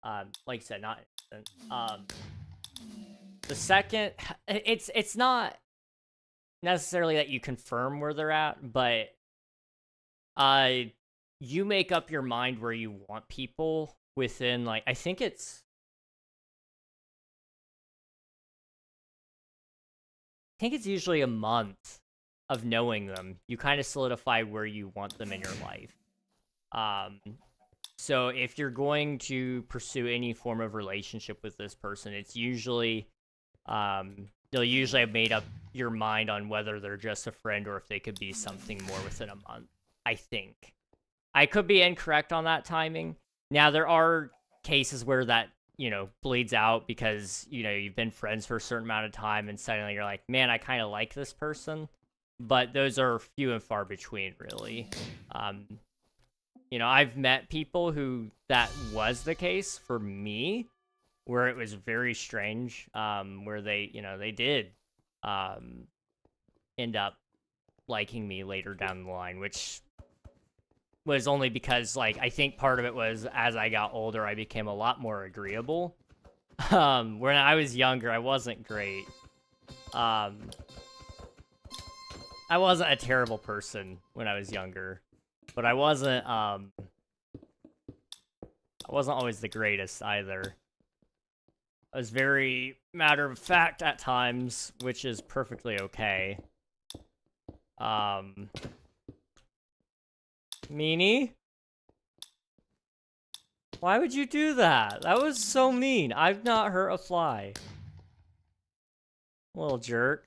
Like I said, not instant. The second, it's not necessarily that you confirm where they're at, but you make up your mind where you want people within, like, I think it's usually a month of knowing them. You kind of solidify where you want them in your life. So if you're going to pursue any form of relationship with this person, it's usually you'll usually have made up your mind on whether they're just a friend or if they could be something more within a month, I think. I could be incorrect on that timing. Now, there are cases where that, you know, bleeds out because, you know, you've been friends for a certain amount of time and suddenly you're like, man, I kind of like this person. But those are few and far between, really. You know, I've met people who that was the case for me, where it was very strange, where they, you know, they did end up liking me later down the line, which was only because, like, I think part of it was as I got older, I became a lot more agreeable. When I was younger, I wasn't great. wasn't a terrible person when I was younger, but I wasn't always the greatest either. I was very matter of fact at times, which is perfectly okay. Meanie? Why would you do that? That was so mean. I've not hurt a fly. Little jerk.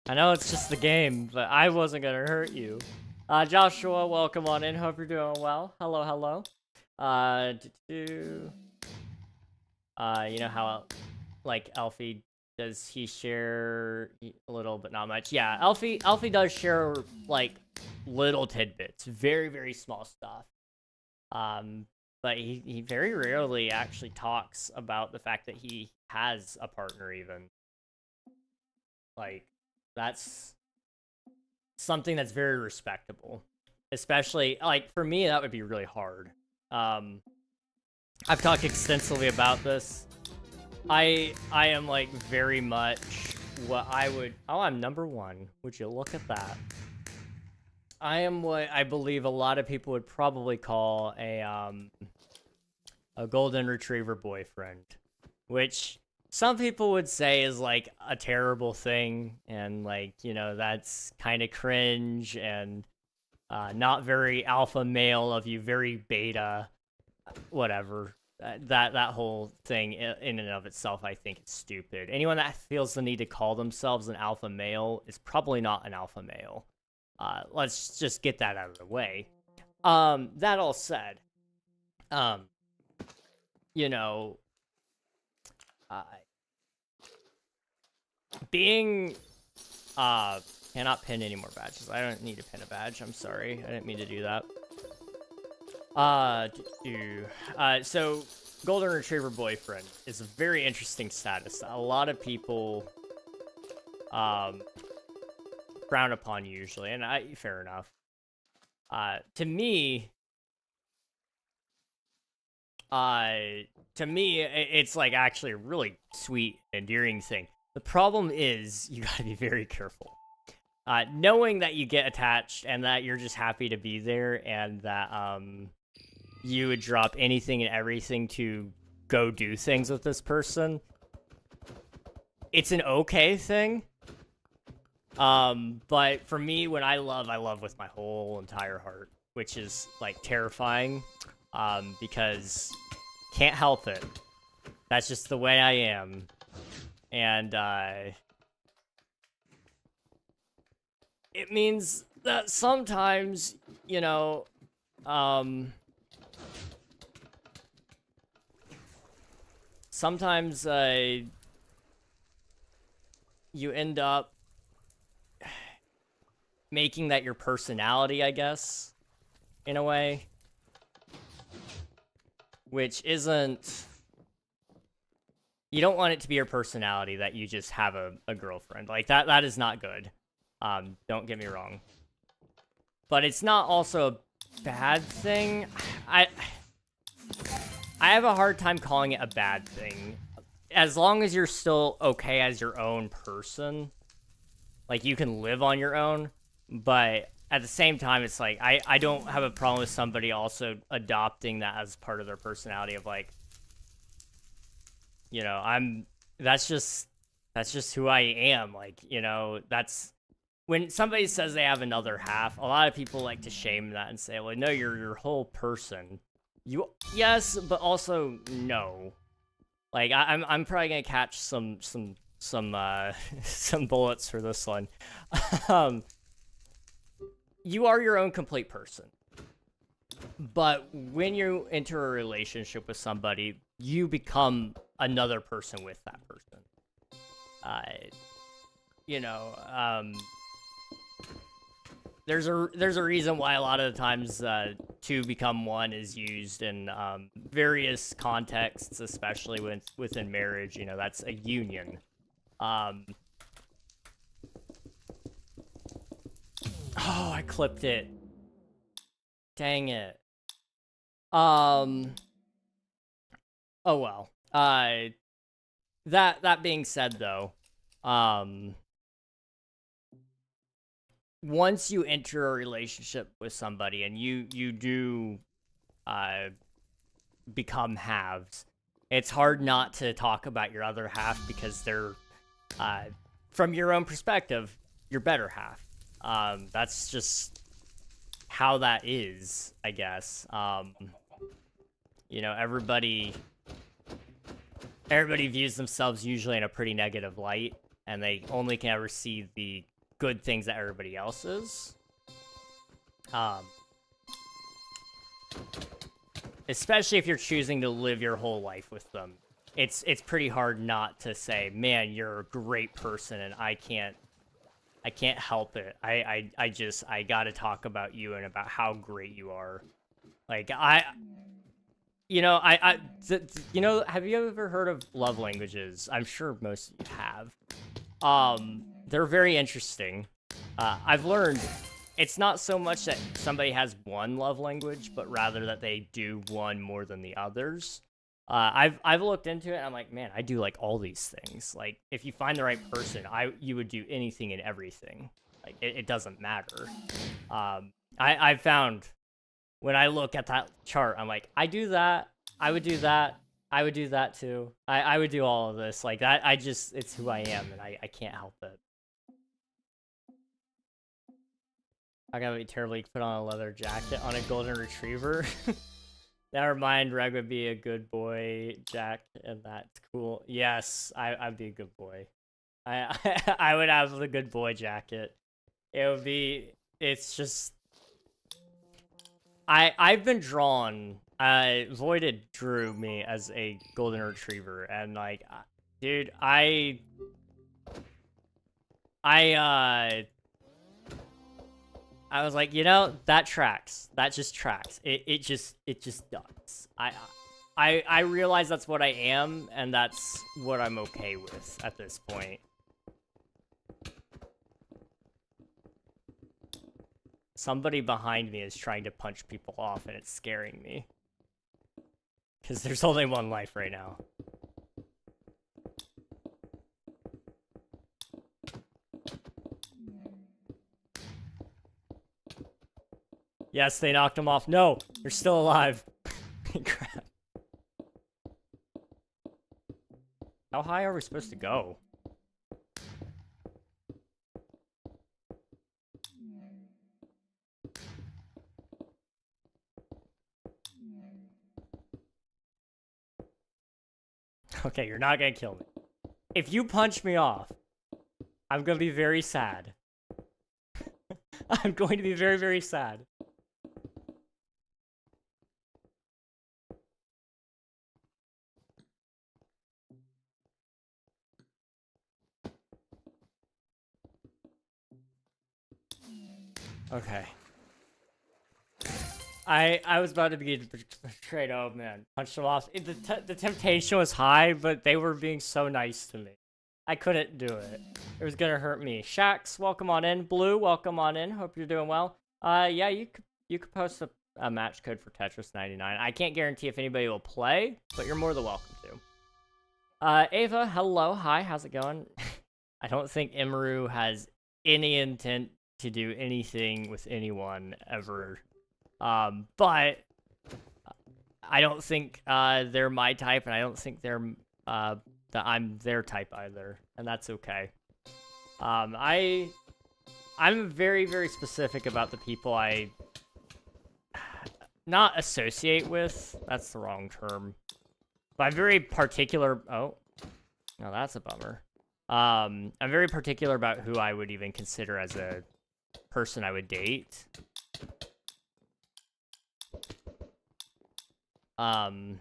I know it's just the game, but I wasn't gonna hurt you. Joshua, welcome on in. Hope you're doing well. Hello, hello. You know how, like, Alfie, does he share a little, but not much? Yeah, Alfie does share, like, little tidbits. Very, very small stuff. But he very rarely actually talks about the fact that he has a partner, even. Like, that's something that's very respectable. Especially, like, for me, that would be really hard. I've talked extensively about this. I am, like, very much what I would... Oh, I'm number 1. Would you look at that? I am what I believe a lot of people would probably call a golden retriever boyfriend. Which some people would say is, like, a terrible thing. And, like, you know, that's kind of cringe and not very alpha male of you, very beta, whatever. That whole thing in and of itself, I think it's stupid. Anyone that feels the need to call themselves an alpha male is probably not an alpha male. Let's just get that out of the way. That all said, you know, being, cannot pin any more badges. I don't need to pin a badge. I'm sorry. I didn't mean to do that. So golden retriever boyfriend is a very interesting status. A lot of people, frown upon usually, and fair enough. To me, it's like actually a really sweet, endearing thing. The problem is you gotta be very careful. Knowing that you get attached and that you're just happy to be there and that, you would drop anything and everything to go do things with this person. It's an okay thing. But for me, when I love with my whole entire heart, which is, like, terrifying, because can't help it. That's just the way I am. And, it means that sometimes, you know, sometimes, you end up making that your personality, I guess, in a way. Which isn't... You don't want it to be your personality that you just have a girlfriend. Like, that is not good. Don't get me wrong. But it's not also a bad thing. I have a hard time calling it a bad thing. As long as you're still okay as your own person. Like, you can live on your own. But at the same time, it's like, I don't have a problem with somebody also adopting that as part of their personality of, like, you know, that's just who I am. Like, you know, that's... When somebody says they have another half, a lot of people like to shame that and say, well, no, you're your whole person. Yes, but also no. Like, I'm probably gonna catch some bullets for this one. You are your own complete person. But when you enter a relationship with somebody, you become another person with that person. You know, there's a reason why a lot of the times two become one is used in various contexts, especially within marriage. You know, that's a union. Oh, I clipped it. Dang it. Oh well. That being said, though, once you enter a relationship with somebody and you do become halves, it's hard not to talk about your other half because they're from your own perspective, your better half. That's just how that is, I guess. You know, everybody views themselves usually in a pretty negative light, and they only can ever see the good things that everybody else is. Especially if you're choosing to live your whole life with them. It's pretty hard not to say, man, you're a great person, and I can't help it. I gotta talk about you and about how great you are. Like, you know, you know, have you ever heard of love languages? I'm sure most of you have. They're very interesting. I've learned it's not so much that somebody has one love language, but rather that they do one more than the others. I've looked into it, and I'm like, man, I do like all these things. Like, if you find the right person, you would do anything and everything. Like, it doesn't matter. I've found when I look at that chart, I'm like, I do that, I would do that, I would do that too. I would do all of this. Like, that, it's who I am, and I can't help it. I gotta be terribly put on a leather jacket on a golden retriever. Never mind, Reg would be a good boy, Jack, and that's cool. Yes, I'd be a good boy. I would have the good boy jacket. It would be, it's just, I've been drawn, Voided drew me as a golden retriever, and like, dude, I was like, you know, that tracks. That just tracks. It just does. I realize that's what I am, and that's what I'm okay with at this point. Somebody behind me is trying to punch people off, and it's scaring me. Because there's only one life right now. Yes, they knocked him off. No, they're still alive. Crap. How high are we supposed to go? Okay, you're not gonna kill me. If you punch me off, I'm gonna be very sad. I'm going to be very, very sad. Okay. I was about to be betrayed. Oh man, punched them off. The temptation was high, but they were being so nice to me. I couldn't do it. It was gonna hurt me. Shax, welcome on in. Blue, welcome on in. Hope you're doing well. Yeah, you could post a match code for Tetris 99. I can't guarantee if anybody will play, but you're more than welcome to. Ava, hello, hi, how's it going? I don't think Imru has any intent to do anything with anyone ever. But I don't think they're my type, and I don't think they're that I'm their type either, and that's okay. I'm very, very specific about the people I not associate with. That's the wrong term. But I'm very particular. Oh, no, that's a bummer. I'm very particular about who I would even consider as a person I would date. Come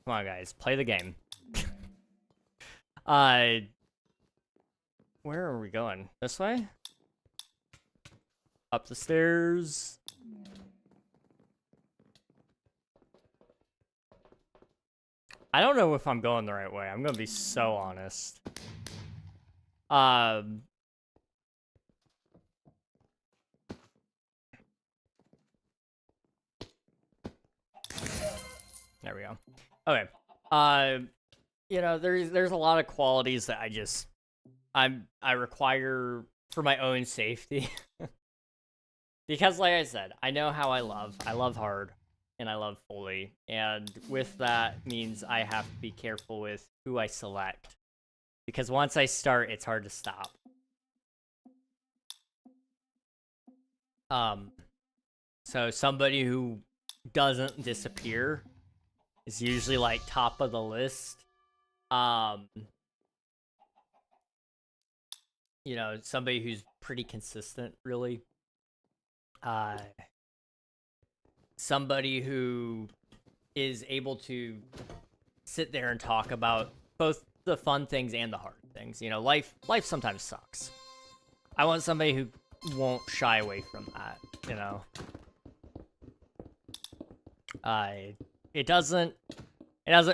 on, guys, play the game. Where are we going? This way? Up the stairs. I don't know if I'm going the right way. I'm gonna be so honest. There we go. Okay. You know, there's a lot of qualities that I require for my own safety. Because like I said, I know how I love. I love hard and I love fully. And with that means I have to be careful with who I select. Because once I start, it's hard to stop. So somebody who doesn't disappear is usually like top of the list. You know, somebody who's pretty consistent, really. Somebody who is able to sit there and talk about both the fun things and the hard things. You know, life sometimes sucks. I want somebody who won't shy away from that, you know. It doesn't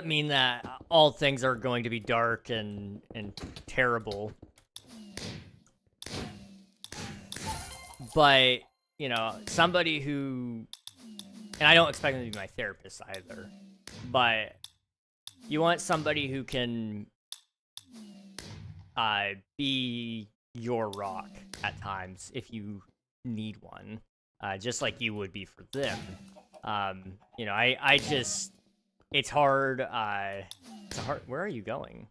mean that all things are going to be dark and terrible. But, you know, somebody who, and I don't expect them to be my therapist either, but you want somebody who can be your rock at times if you need one, just like you would be for them. You know, I just, it's hard, where are you going?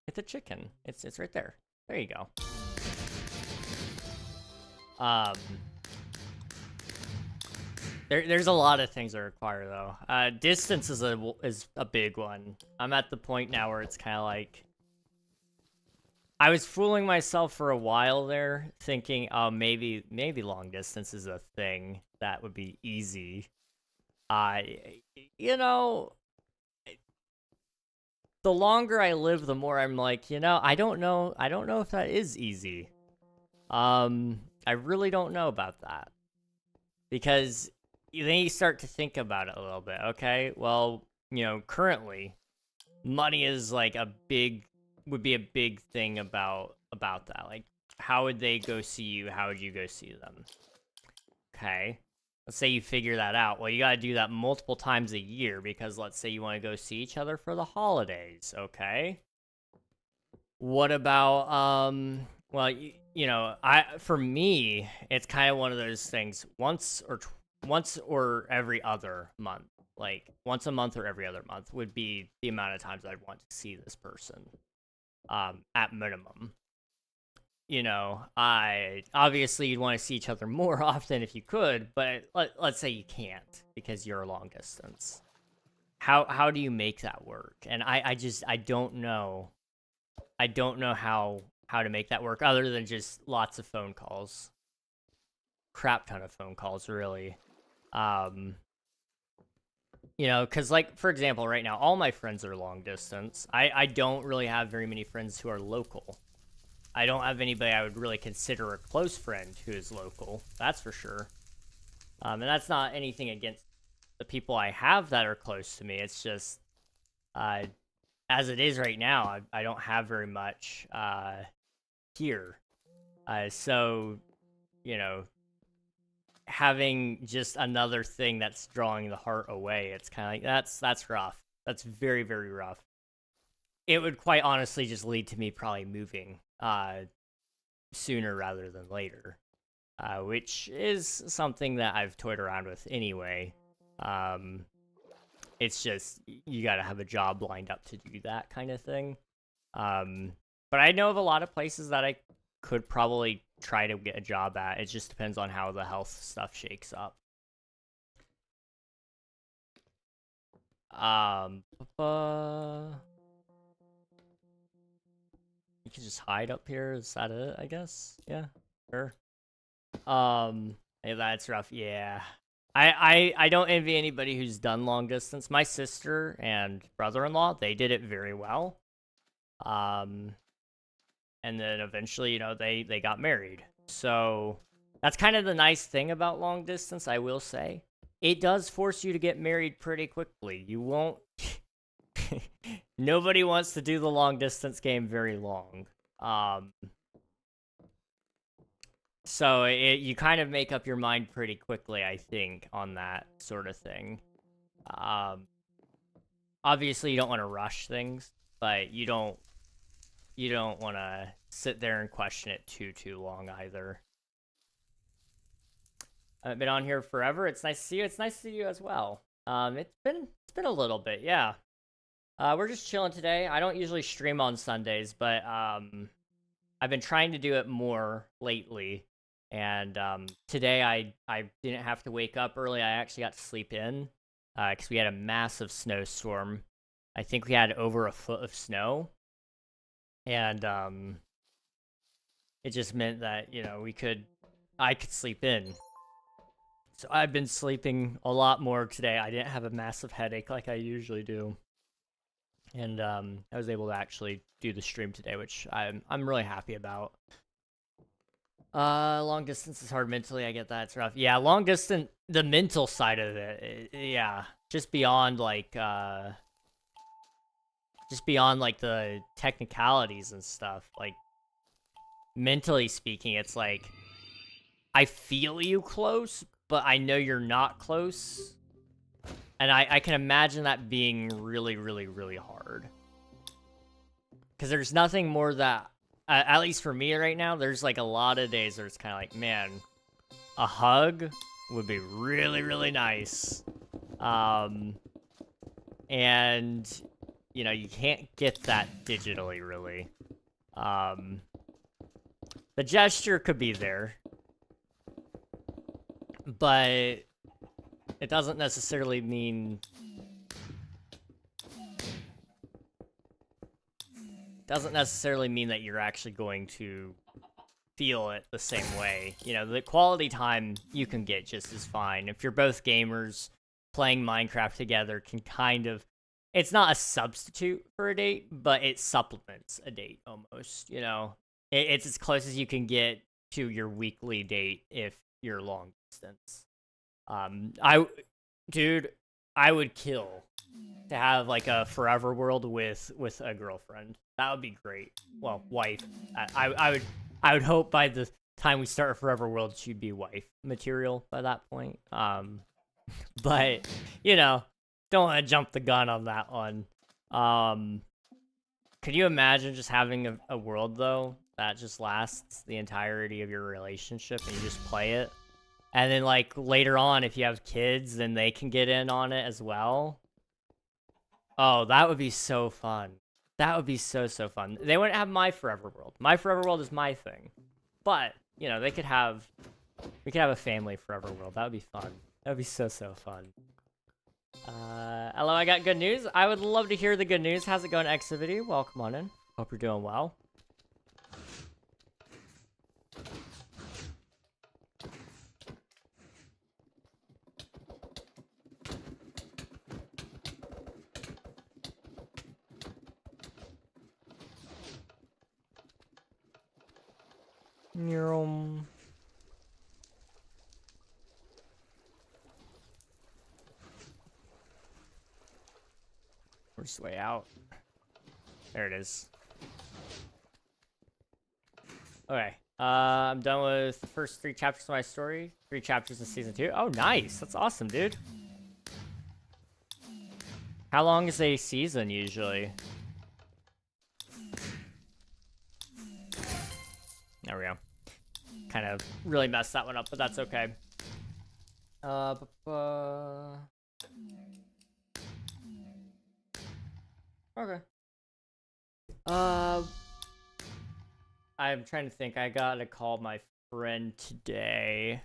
Hit the chicken. It's right there. There you go. There's a lot of things that require though. Distance is a big one. I'm at the point now where it's kind of like, I was fooling myself for a while there, thinking, oh, maybe long distance is a thing that would be easy. You know, the longer I live, the more I'm like, you know, I don't know if that is easy. I really don't know about that. Because then you start to think about it a little bit, okay? Well, you know, currently, money is like would be a big thing about that. Like, how would they go see you? How would you go see them? Okay. Let's say you figure that out. Well, you gotta do that multiple times a year because let's say you want to go see each other for the holidays, okay? What about, well, you know, for me, it's kind of one of those things, once or every other month. Like, once a month or every other month would be the amount of times I'd want to see this person, at minimum. You know, obviously you'd want to see each other more often if you could, but let's say you can't because you're long distance. How do you make that work? And I don't know. I don't know how to make that work other than just lots of phone calls. Crap ton of phone calls, really. You know, because, like, for example, right now, all my friends are long distance. I don't really have very many friends who are local. I don't have anybody I would really consider a close friend who is local. That's for sure. And that's not anything against the people I have that are close to me. It's just, as it is right now, I don't have very much here. So, you know, having just another thing that's drawing the heart away, it's kind of like, that's rough. That's very, very rough. It would quite honestly just lead to me probably moving sooner rather than later, which is something that I've toyed around with anyway. It's just, you gotta have a job lined up to do that kind of thing. But I know of a lot of places that I could probably try to get a job at. It just depends on how the health stuff shakes up. You can just hide up here. Is that it, I guess? Yeah, sure. Yeah, that's rough. Yeah. I don't envy anybody who's done long distance. My sister and brother-in-law, they did it very well. And then eventually, you know, they got married. So that's kind of the nice thing about long distance, I will say. It does force you to get married pretty quickly. You won't... Nobody wants to do the long distance game very long. So you kind of make up your mind pretty quickly, I think, on that sort of thing. obviously you don't want to rush things, but you don't want to sit there and question it too long either. I've been on here forever. It's nice to see you. It's nice to see you as well. It's been a little bit, yeah. We're just chilling today. I don't usually stream on Sundays, but I've been trying to do it more lately. And today I didn't have to wake up early. I actually got to sleep in because we had a massive snowstorm. I think we had over a foot of snow. And it just meant that, you know, I could sleep in. So I've been sleeping a lot more today. I didn't have a massive headache like I usually do. And I was able to actually do the stream today, which I'm really happy about. Long distance is hard mentally. I get that. It's rough. Yeah, long distance, the mental side of it, yeah. Just beyond like the technicalities and stuff. Like, mentally speaking, it's like, I feel you close, but I know you're not close. And I can imagine that being really, really, really hard. Because there's nothing more that, at least for me right now, there's like a lot of days where it's kind of like, man, a hug would be really, really nice. And, you know, you can't get that digitally, really. The gesture could be there. But it doesn't necessarily mean... that you're actually going to feel it the same way. You know, the quality time you can get just as fine. If you're both gamers, playing Minecraft together can kind of... It's not a substitute for a date, but it supplements a date almost, you know? It's as close as you can get to your weekly date if you're long distance. Dude, I would kill to have like a forever world with a girlfriend. That would be great. Well, wife. I would hope by the time we start a forever world, she'd be wife material by that point. But you know, don't want to jump the gun on that one. Could you imagine just having a world though that just lasts the entirety of your relationship and you just play it? And then, like, later on, if you have kids, then they can get in on it as well. Oh, that would be so fun. That would be so fun. They wouldn't have my forever world. My forever world is my thing. But, you know, we could have a family forever world. That would be fun. That would be so fun. Hello, I got good news. I would love to hear the good news. How's it going, Exivity? Welcome on in. Hope you're doing well. Where's the way out? There it is. Okay. I'm done with the first 3 chapters of my story. 3 chapters of season 2. Oh, nice. That's awesome, dude. How long is a season usually? There we go. Kind of really messed that one up, but that's okay. Okay. I'm trying to think. I gotta call my friend today.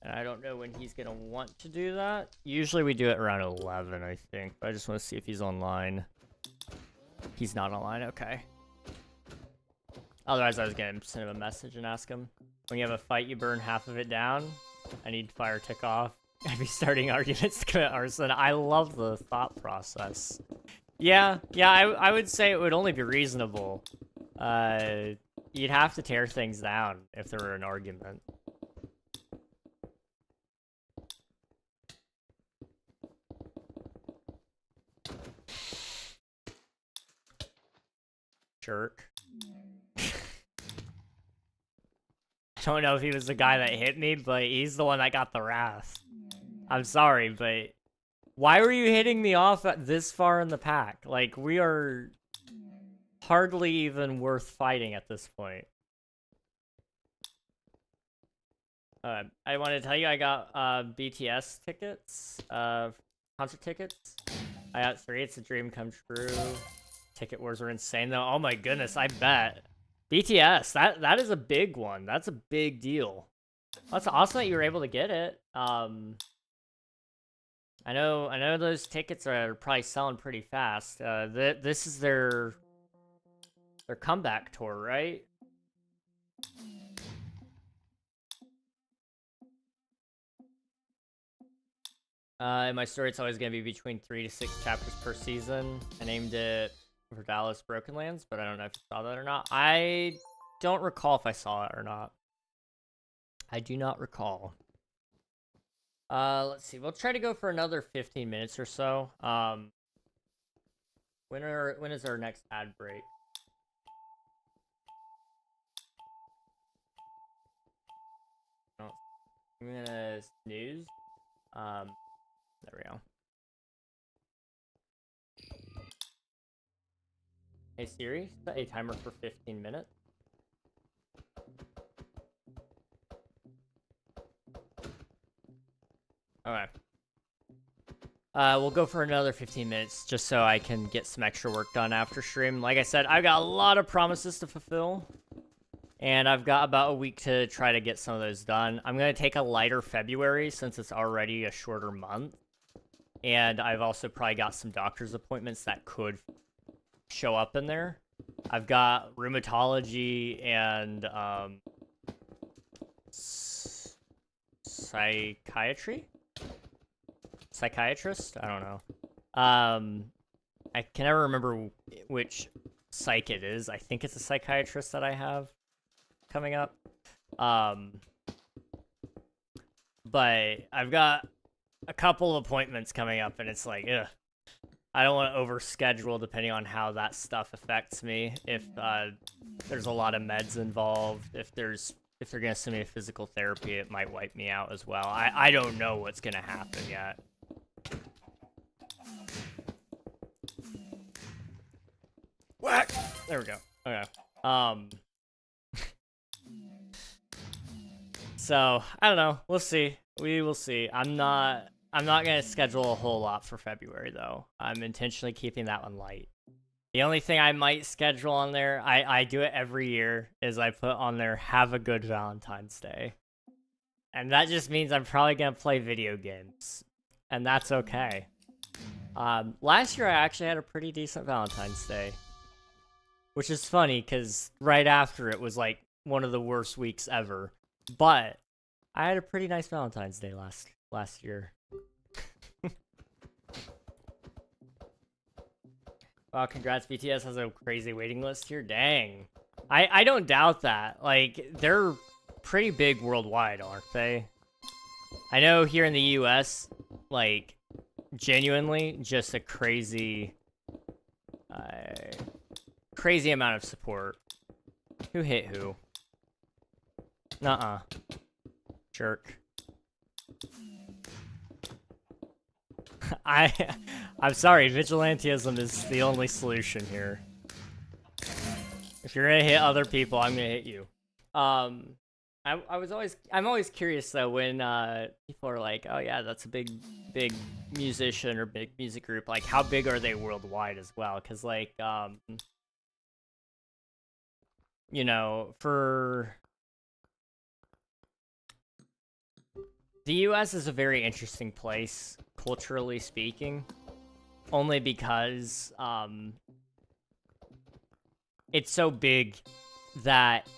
And I don't know when he's gonna want to do that. Usually we do it around 11, I think. But I just want to see if he's online. He's not online, okay. Otherwise I was gonna send him a message and ask him. When you have a fight, you burn half of it down. I need fire tick off. I'd be starting arguments to commit arson. I love the thought process. Yeah, I would say it would only be reasonable. You'd have to tear things down if there were an argument. Jerk. I don't know if he was the guy that hit me, but he's the one that got the wrath. I'm sorry, but Why were you hitting me off at this far in the pack? Like, we are hardly even worth fighting at this point. I want to tell you I got BTS tickets, concert tickets. I got 3. It's a dream come true. Ticket wars are insane though. Oh my goodness, I bet. BTS, that is a big one. That's a big deal. That's awesome that you were able to get it. I know those tickets are probably selling pretty fast. This is their comeback tour, right? In my story, it's always going to be between 3 to 6 chapters per season. I named it for Dallas Broken Lands, but I don't know if you saw that or not. I don't recall if I saw it or not. I do not recall. Let's see. We'll try to go for another 15 minutes or so. When is our next ad break? Oh, I'm gonna snooze. There we go. Hey Siri, set a timer for 15 minutes. Okay. We'll go for another 15 minutes just so I can get some extra work done after stream. Like I said, I've got a lot of promises to fulfill. And I've got about a week to try to get some of those done. I'm going to take a lighter February since it's already a shorter month. And I've also probably got some doctor's appointments that could show up in there. I've got rheumatology and psychiatrist? I don't know. I can never remember which psych it is. I think it's a psychiatrist that I have coming up. But I've got a couple of appointments coming up, and it's like, ugh. I don't want to overschedule depending on how that stuff affects me. If there's a lot of meds involved, if they're gonna send me to physical therapy, it might wipe me out as well. I don't know what's gonna happen yet. Whack! There we go. Okay. So I don't know. We'll see. We will see. I'm not gonna schedule a whole lot for February though. I'm intentionally keeping that one light. The only thing I might schedule on there, I do it every year, is I put on there, have a good Valentine's Day. And that just means I'm probably gonna play video games. And that's okay. Last year I actually had a pretty decent Valentine's Day. Which is funny, because right after it was like one of the worst weeks ever. But I had a pretty nice Valentine's Day last year. Wow, congrats, BTS has a crazy waiting list here. Dang. I don't doubt that. Like, they're pretty big worldwide, aren't they? I know here in the US, like, genuinely, just a crazy amount of support. Who hit who? Nuh-uh. Jerk. I'm sorry, vigilantism is the only solution here. If you're gonna hit other people, I'm gonna hit you. I'm always curious though when people are like, oh yeah, that's a big musician or big music group. Like, how big are they worldwide as well? Because like, you know, for the US is a very interesting place, culturally speaking, only because it's so big that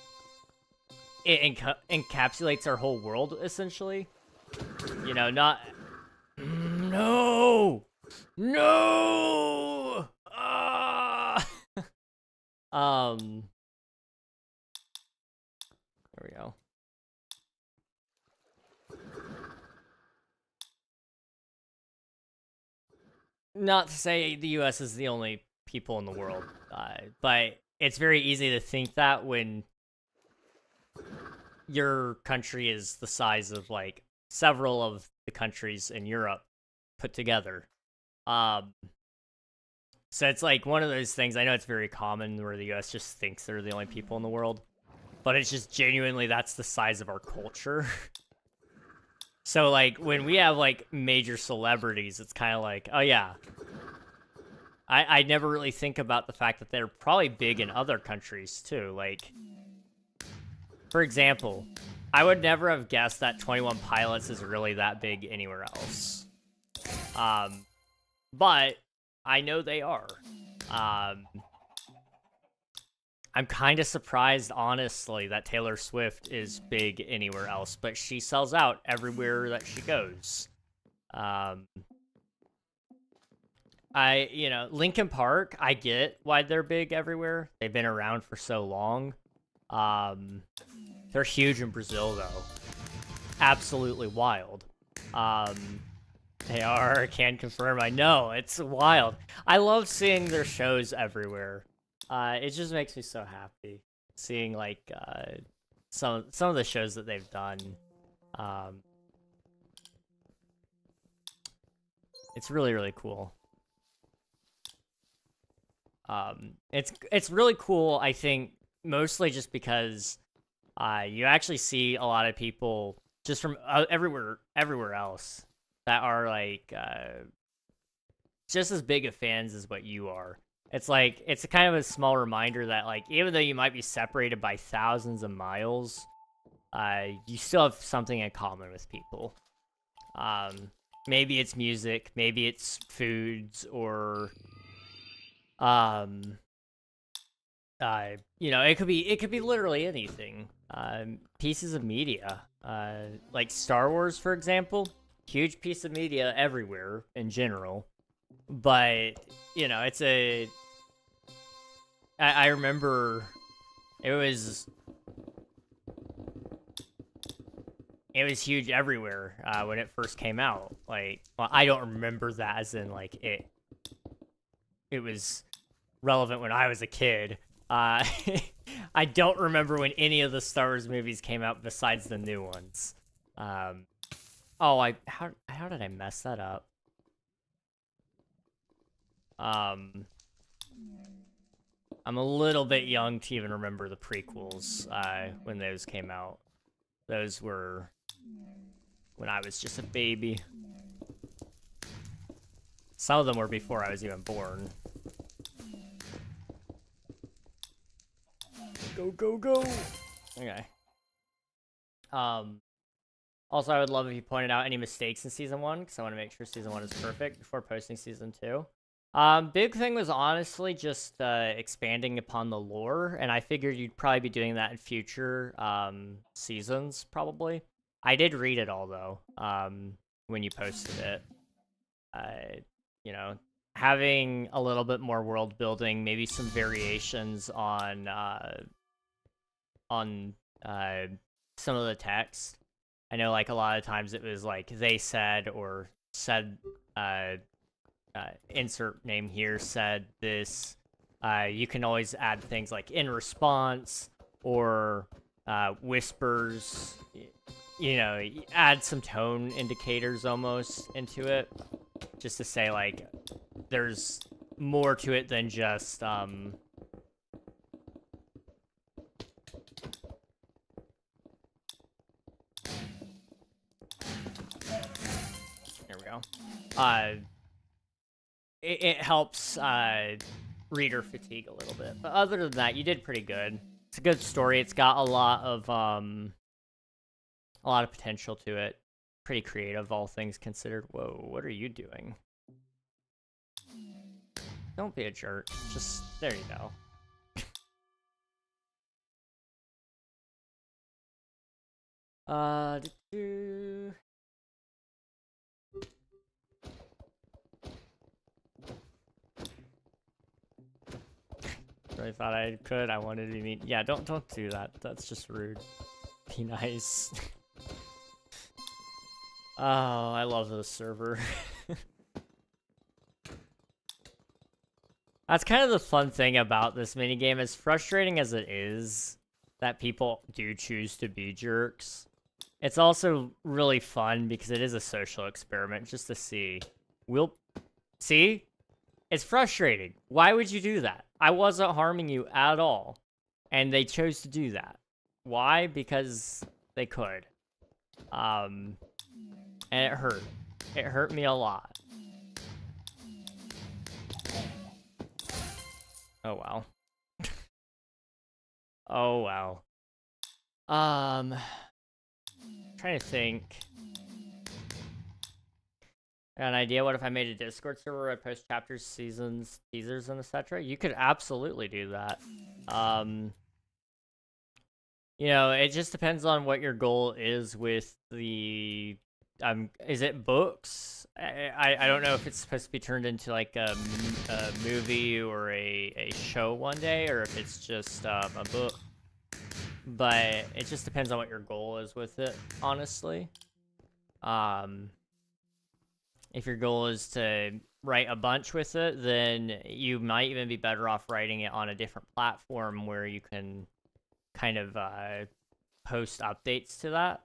it encapsulates our whole world, essentially. You know, not... No! No! There we go. Not to say the US is the only people in the world, but it's very easy to think that when your country is the size of, like, several of the countries in Europe put together. So it's like one of those things. I know it's very common where the U.S. just thinks they're the only people in the world, but it's just genuinely that's the size of our culture. So like when we have like major celebrities, it's kind of like, oh yeah. I never really think about the fact that they're probably big in other countries too. Like, for example, I would never have guessed that 21 Pilots is really that big anywhere else. But I know they are. I'm kind of surprised, honestly, that Taylor Swift is big anywhere else, but she sells out everywhere that she goes. Linkin Park, I get why they're big everywhere. They've been around for so long. They're huge in Brazil, though. Absolutely wild. They are, can confirm. I know, it's wild. I love seeing their shows everywhere. It just makes me so happy seeing like some of the shows that they've done. It's really, really cool. It's really cool, I think, mostly just because you actually see a lot of people just from everywhere else that are like just as big of fans as what you are. It's like, it's a kind of a small reminder that like, even though you might be separated by thousands of miles, you still have something in common with people. Maybe it's music, maybe it's foods, or it could be literally anything. Pieces of media, like Star Wars, for example, huge piece of media everywhere in general. But I remember it was huge everywhere when it first came out. Like, well, I don't remember that as in like it was relevant when I was a kid. I don't remember when any of the Star Wars movies came out besides the new ones. How did I mess that up? I'm a little bit young to even remember the prequels when those came out. Those were when I was just a baby. Some of them were before I was even born. Go, go, go! Okay. Also, I would love if you pointed out any mistakes in Season 1, because I want to make sure Season 1 is perfect before posting Season 2. Big thing was honestly just expanding upon the lore, and I figured you'd probably be doing that in future seasons, probably. I did read it all, though, when you posted it. Having a little bit more world building, maybe some variations on some of the text. I know, like, a lot of times it was like they said, or said, insert name here, said this. You can always add things like in response, or whispers, add some tone indicators almost into it, just to say like there's more to it than just there we go. It helps reader fatigue a little bit, but other than that, you did pretty good. It's a good story. It's got a lot of potential to it. Pretty creative, all things considered. Whoa, what are you doing? Don't be a jerk. Just, there you go. Really thought I could. I wanted to meet. Yeah, don't do that. That's just rude. Be nice. Oh, I love this server. That's kind of the fun thing about this minigame, as frustrating as it is that people do choose to be jerks. It's also really fun because it is a social experiment just to see, will See? It's frustrating. Why would you do that? I wasn't harming you at all. And they chose to do that. Why? Because they could. And it hurt. It hurt me a lot. Oh, wow. Oh, wow. Trying to think. Got an idea? What if I made a Discord server where I post chapters, seasons, teasers, and etc.? You could absolutely do that. You know, it just depends on what your goal is with the is it books? I don't know if it's supposed to be turned into like a movie or a show one day, or if it's just a book. But it just depends on what your goal is with it, honestly. If your goal is to write a bunch with it, then you might even be better off writing it on a different platform where you can kind of post updates to that.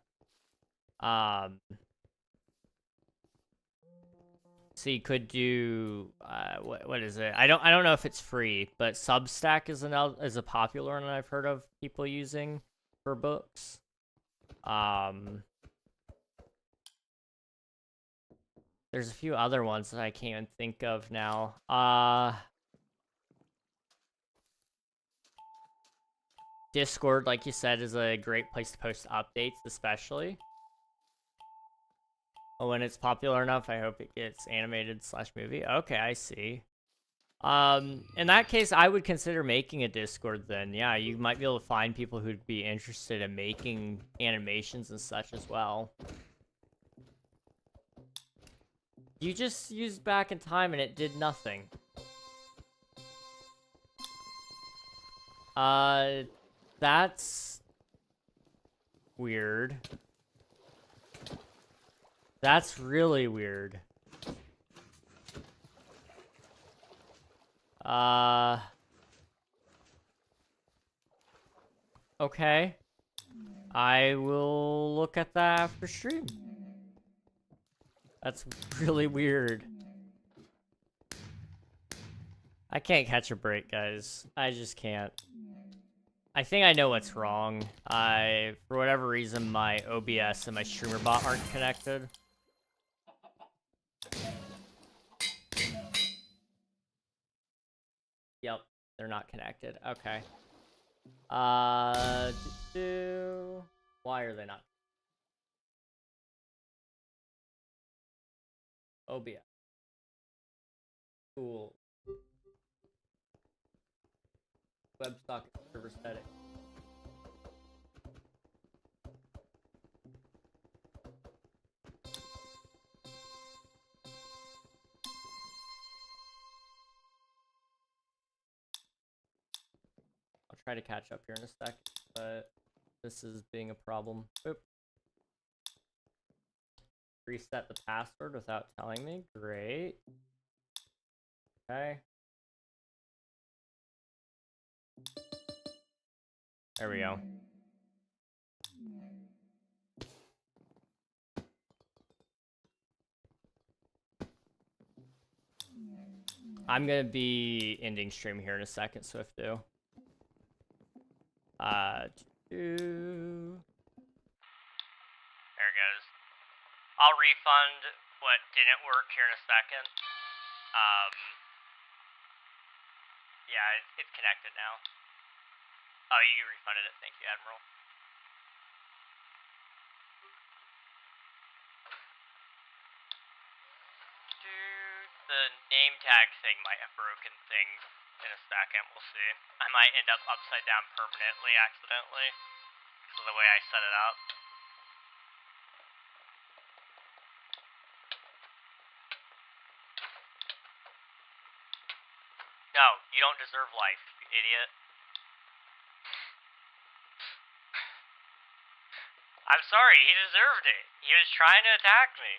So you could do what is it? I don't know if it's free, but Substack is a popular one I've heard of people using for books. There's a few other ones that I can't even think of now. Discord, like you said, is a great place to post updates, especially. When it's popular enough, I hope it gets animated / movie. Okay, I see. In that case, I would consider making a Discord then. Yeah, you might be able to find people who'd be interested in making animations and such as well. You just used back in time and it did nothing. That's weird. That's really weird. Okay. I will look at that after stream. That's really weird. I can't catch a break, guys. I just can't. I think I know what's wrong. For whatever reason, my OBS and my streamer bot aren't connected. Yep, they're not connected. Okay. Why are they not? OBS. Cool. WebSocket server setting. I'll try to catch up here in a sec, but this is being a problem. Oop. Reset the password without telling me. Great. Okay. There we go. I'm gonna be ending stream here in a second, Swift do. There it goes. I'll refund what didn't work here in a second. Yeah, it's connected now. Oh, you refunded it. Thank you, Admiral. Dude, the name tag thing might have broken things in a second. We'll see. I might end up upside down permanently accidentally because of the way I set it up. No, you don't deserve life, you idiot. I'm sorry, he deserved it. He was trying to attack me.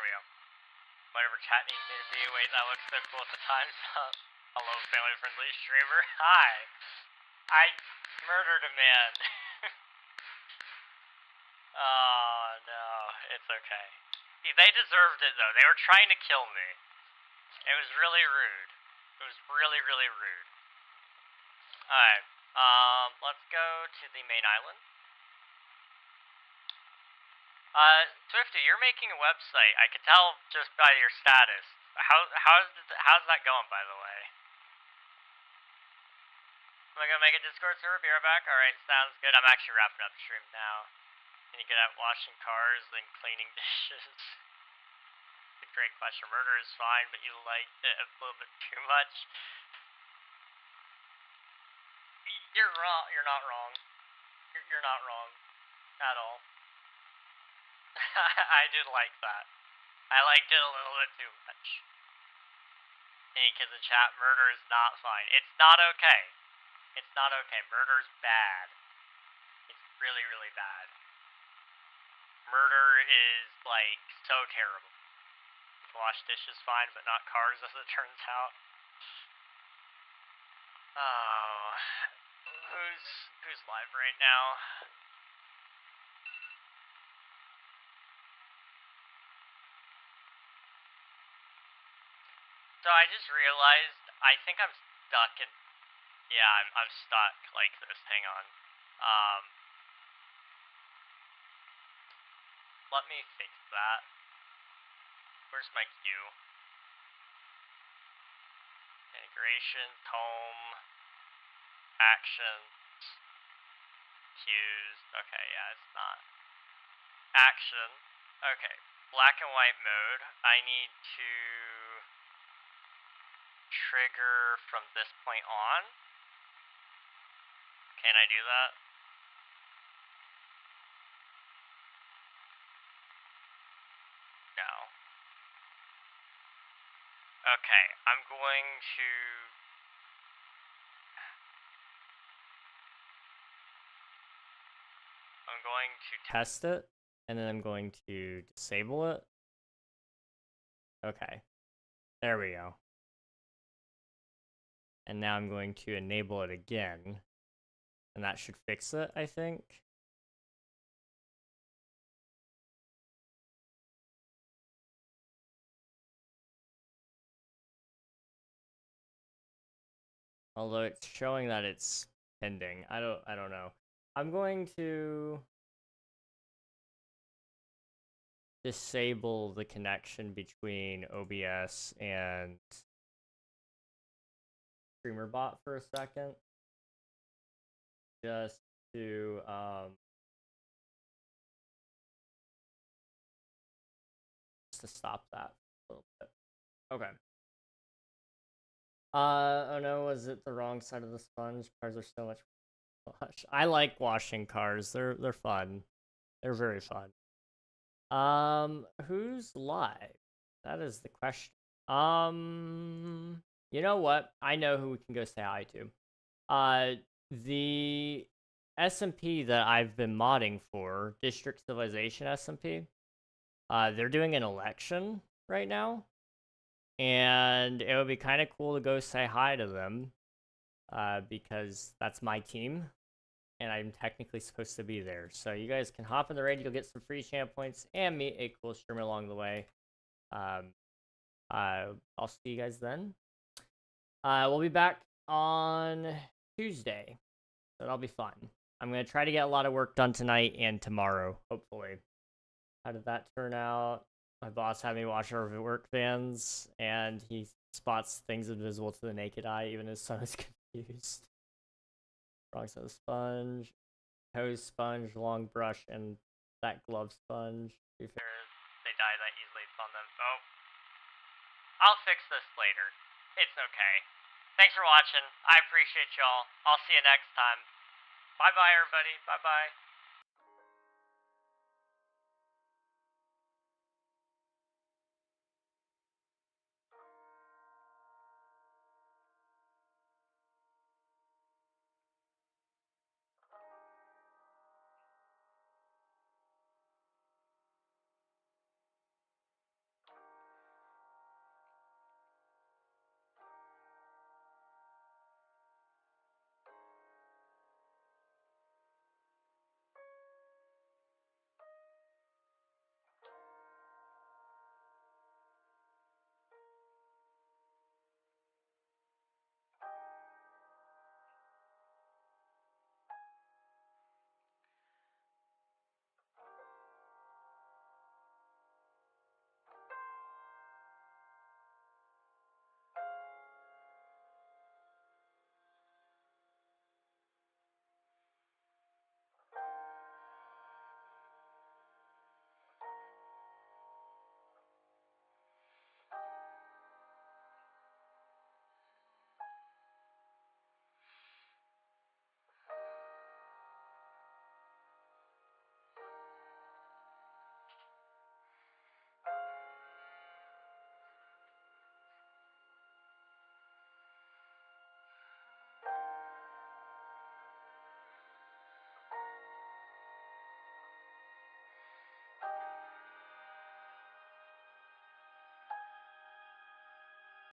we go. Whatever chat needs me to be. Wait, that looks so cool at the times up. Hello, family-friendly streamer. Hi. I murdered a man. Oh, no. It's okay. They deserved it, though. They were trying to kill me. It was really rude. It was really, really rude. Alright. Let's go to the main island. Swifty, you're making a website. I could tell just by your status. How's that going, by the way? Am I gonna make a Discord server? Be right back. Alright, sounds good. I'm actually wrapping up the stream now. Can you get out washing cars and cleaning dishes? It's a great question. Murder is fine, but you liked it a little bit too much. You're wrong. You're not wrong. You're not wrong at all. I did like that. I liked it a little bit too much. Hey kids in chat, murder is not fine. It's not okay. It's not okay. Murder's bad. It's really, really bad. Murder is, like, so terrible. Wash dishes fine, but not cars, as it turns out. Oh. Who's live right now? So I just realized, I think I'm stuck in, yeah, I'm stuck like this, hang on. Let me fix that. Where's my queue? Integrations, home, actions, queues, okay, yeah, it's not. Action, okay, black and white mode, I need to trigger from this point on. Can I do that? No. Okay, I'm going to test it, and then I'm going to disable it. Okay, there we go. And now I'm going to enable it again, and that should fix it, I think. Although it's showing that it's pending. I don't know. I'm going to disable the connection between OBS and StreamerBot for a second. Just to stop that a little bit. Okay. Oh no, was it the wrong side of the sponge? Cars are so much wash. I like washing cars. They're fun. They're very fun. Who's live? That is the question. You know what? I know who we can go say hi to. The SMP that I've been modding for, District Civilization SMP, they're doing an election right now. And it would be kind of cool to go say hi to them, because that's my team, and I'm technically supposed to be there. So you guys can hop in the raid, you'll get some free champ points, and meet a cool streamer along the way. I'll see you guys then. We'll be back on Tuesday, so that'll be fun. I'm going to try to get a lot of work done tonight and tomorrow, hopefully. How did that turn out? My boss had me watch our work fans, and he spots things invisible to the naked eye. Even his son is confused. Wrong side of the sponge. Hose sponge, long brush, and that glove sponge. They die that easily, it's on them. Oh. I'll fix this later. It's okay. Thanks for watching. I appreciate y'all. I'll see you next time. Bye-bye, everybody. Bye-bye.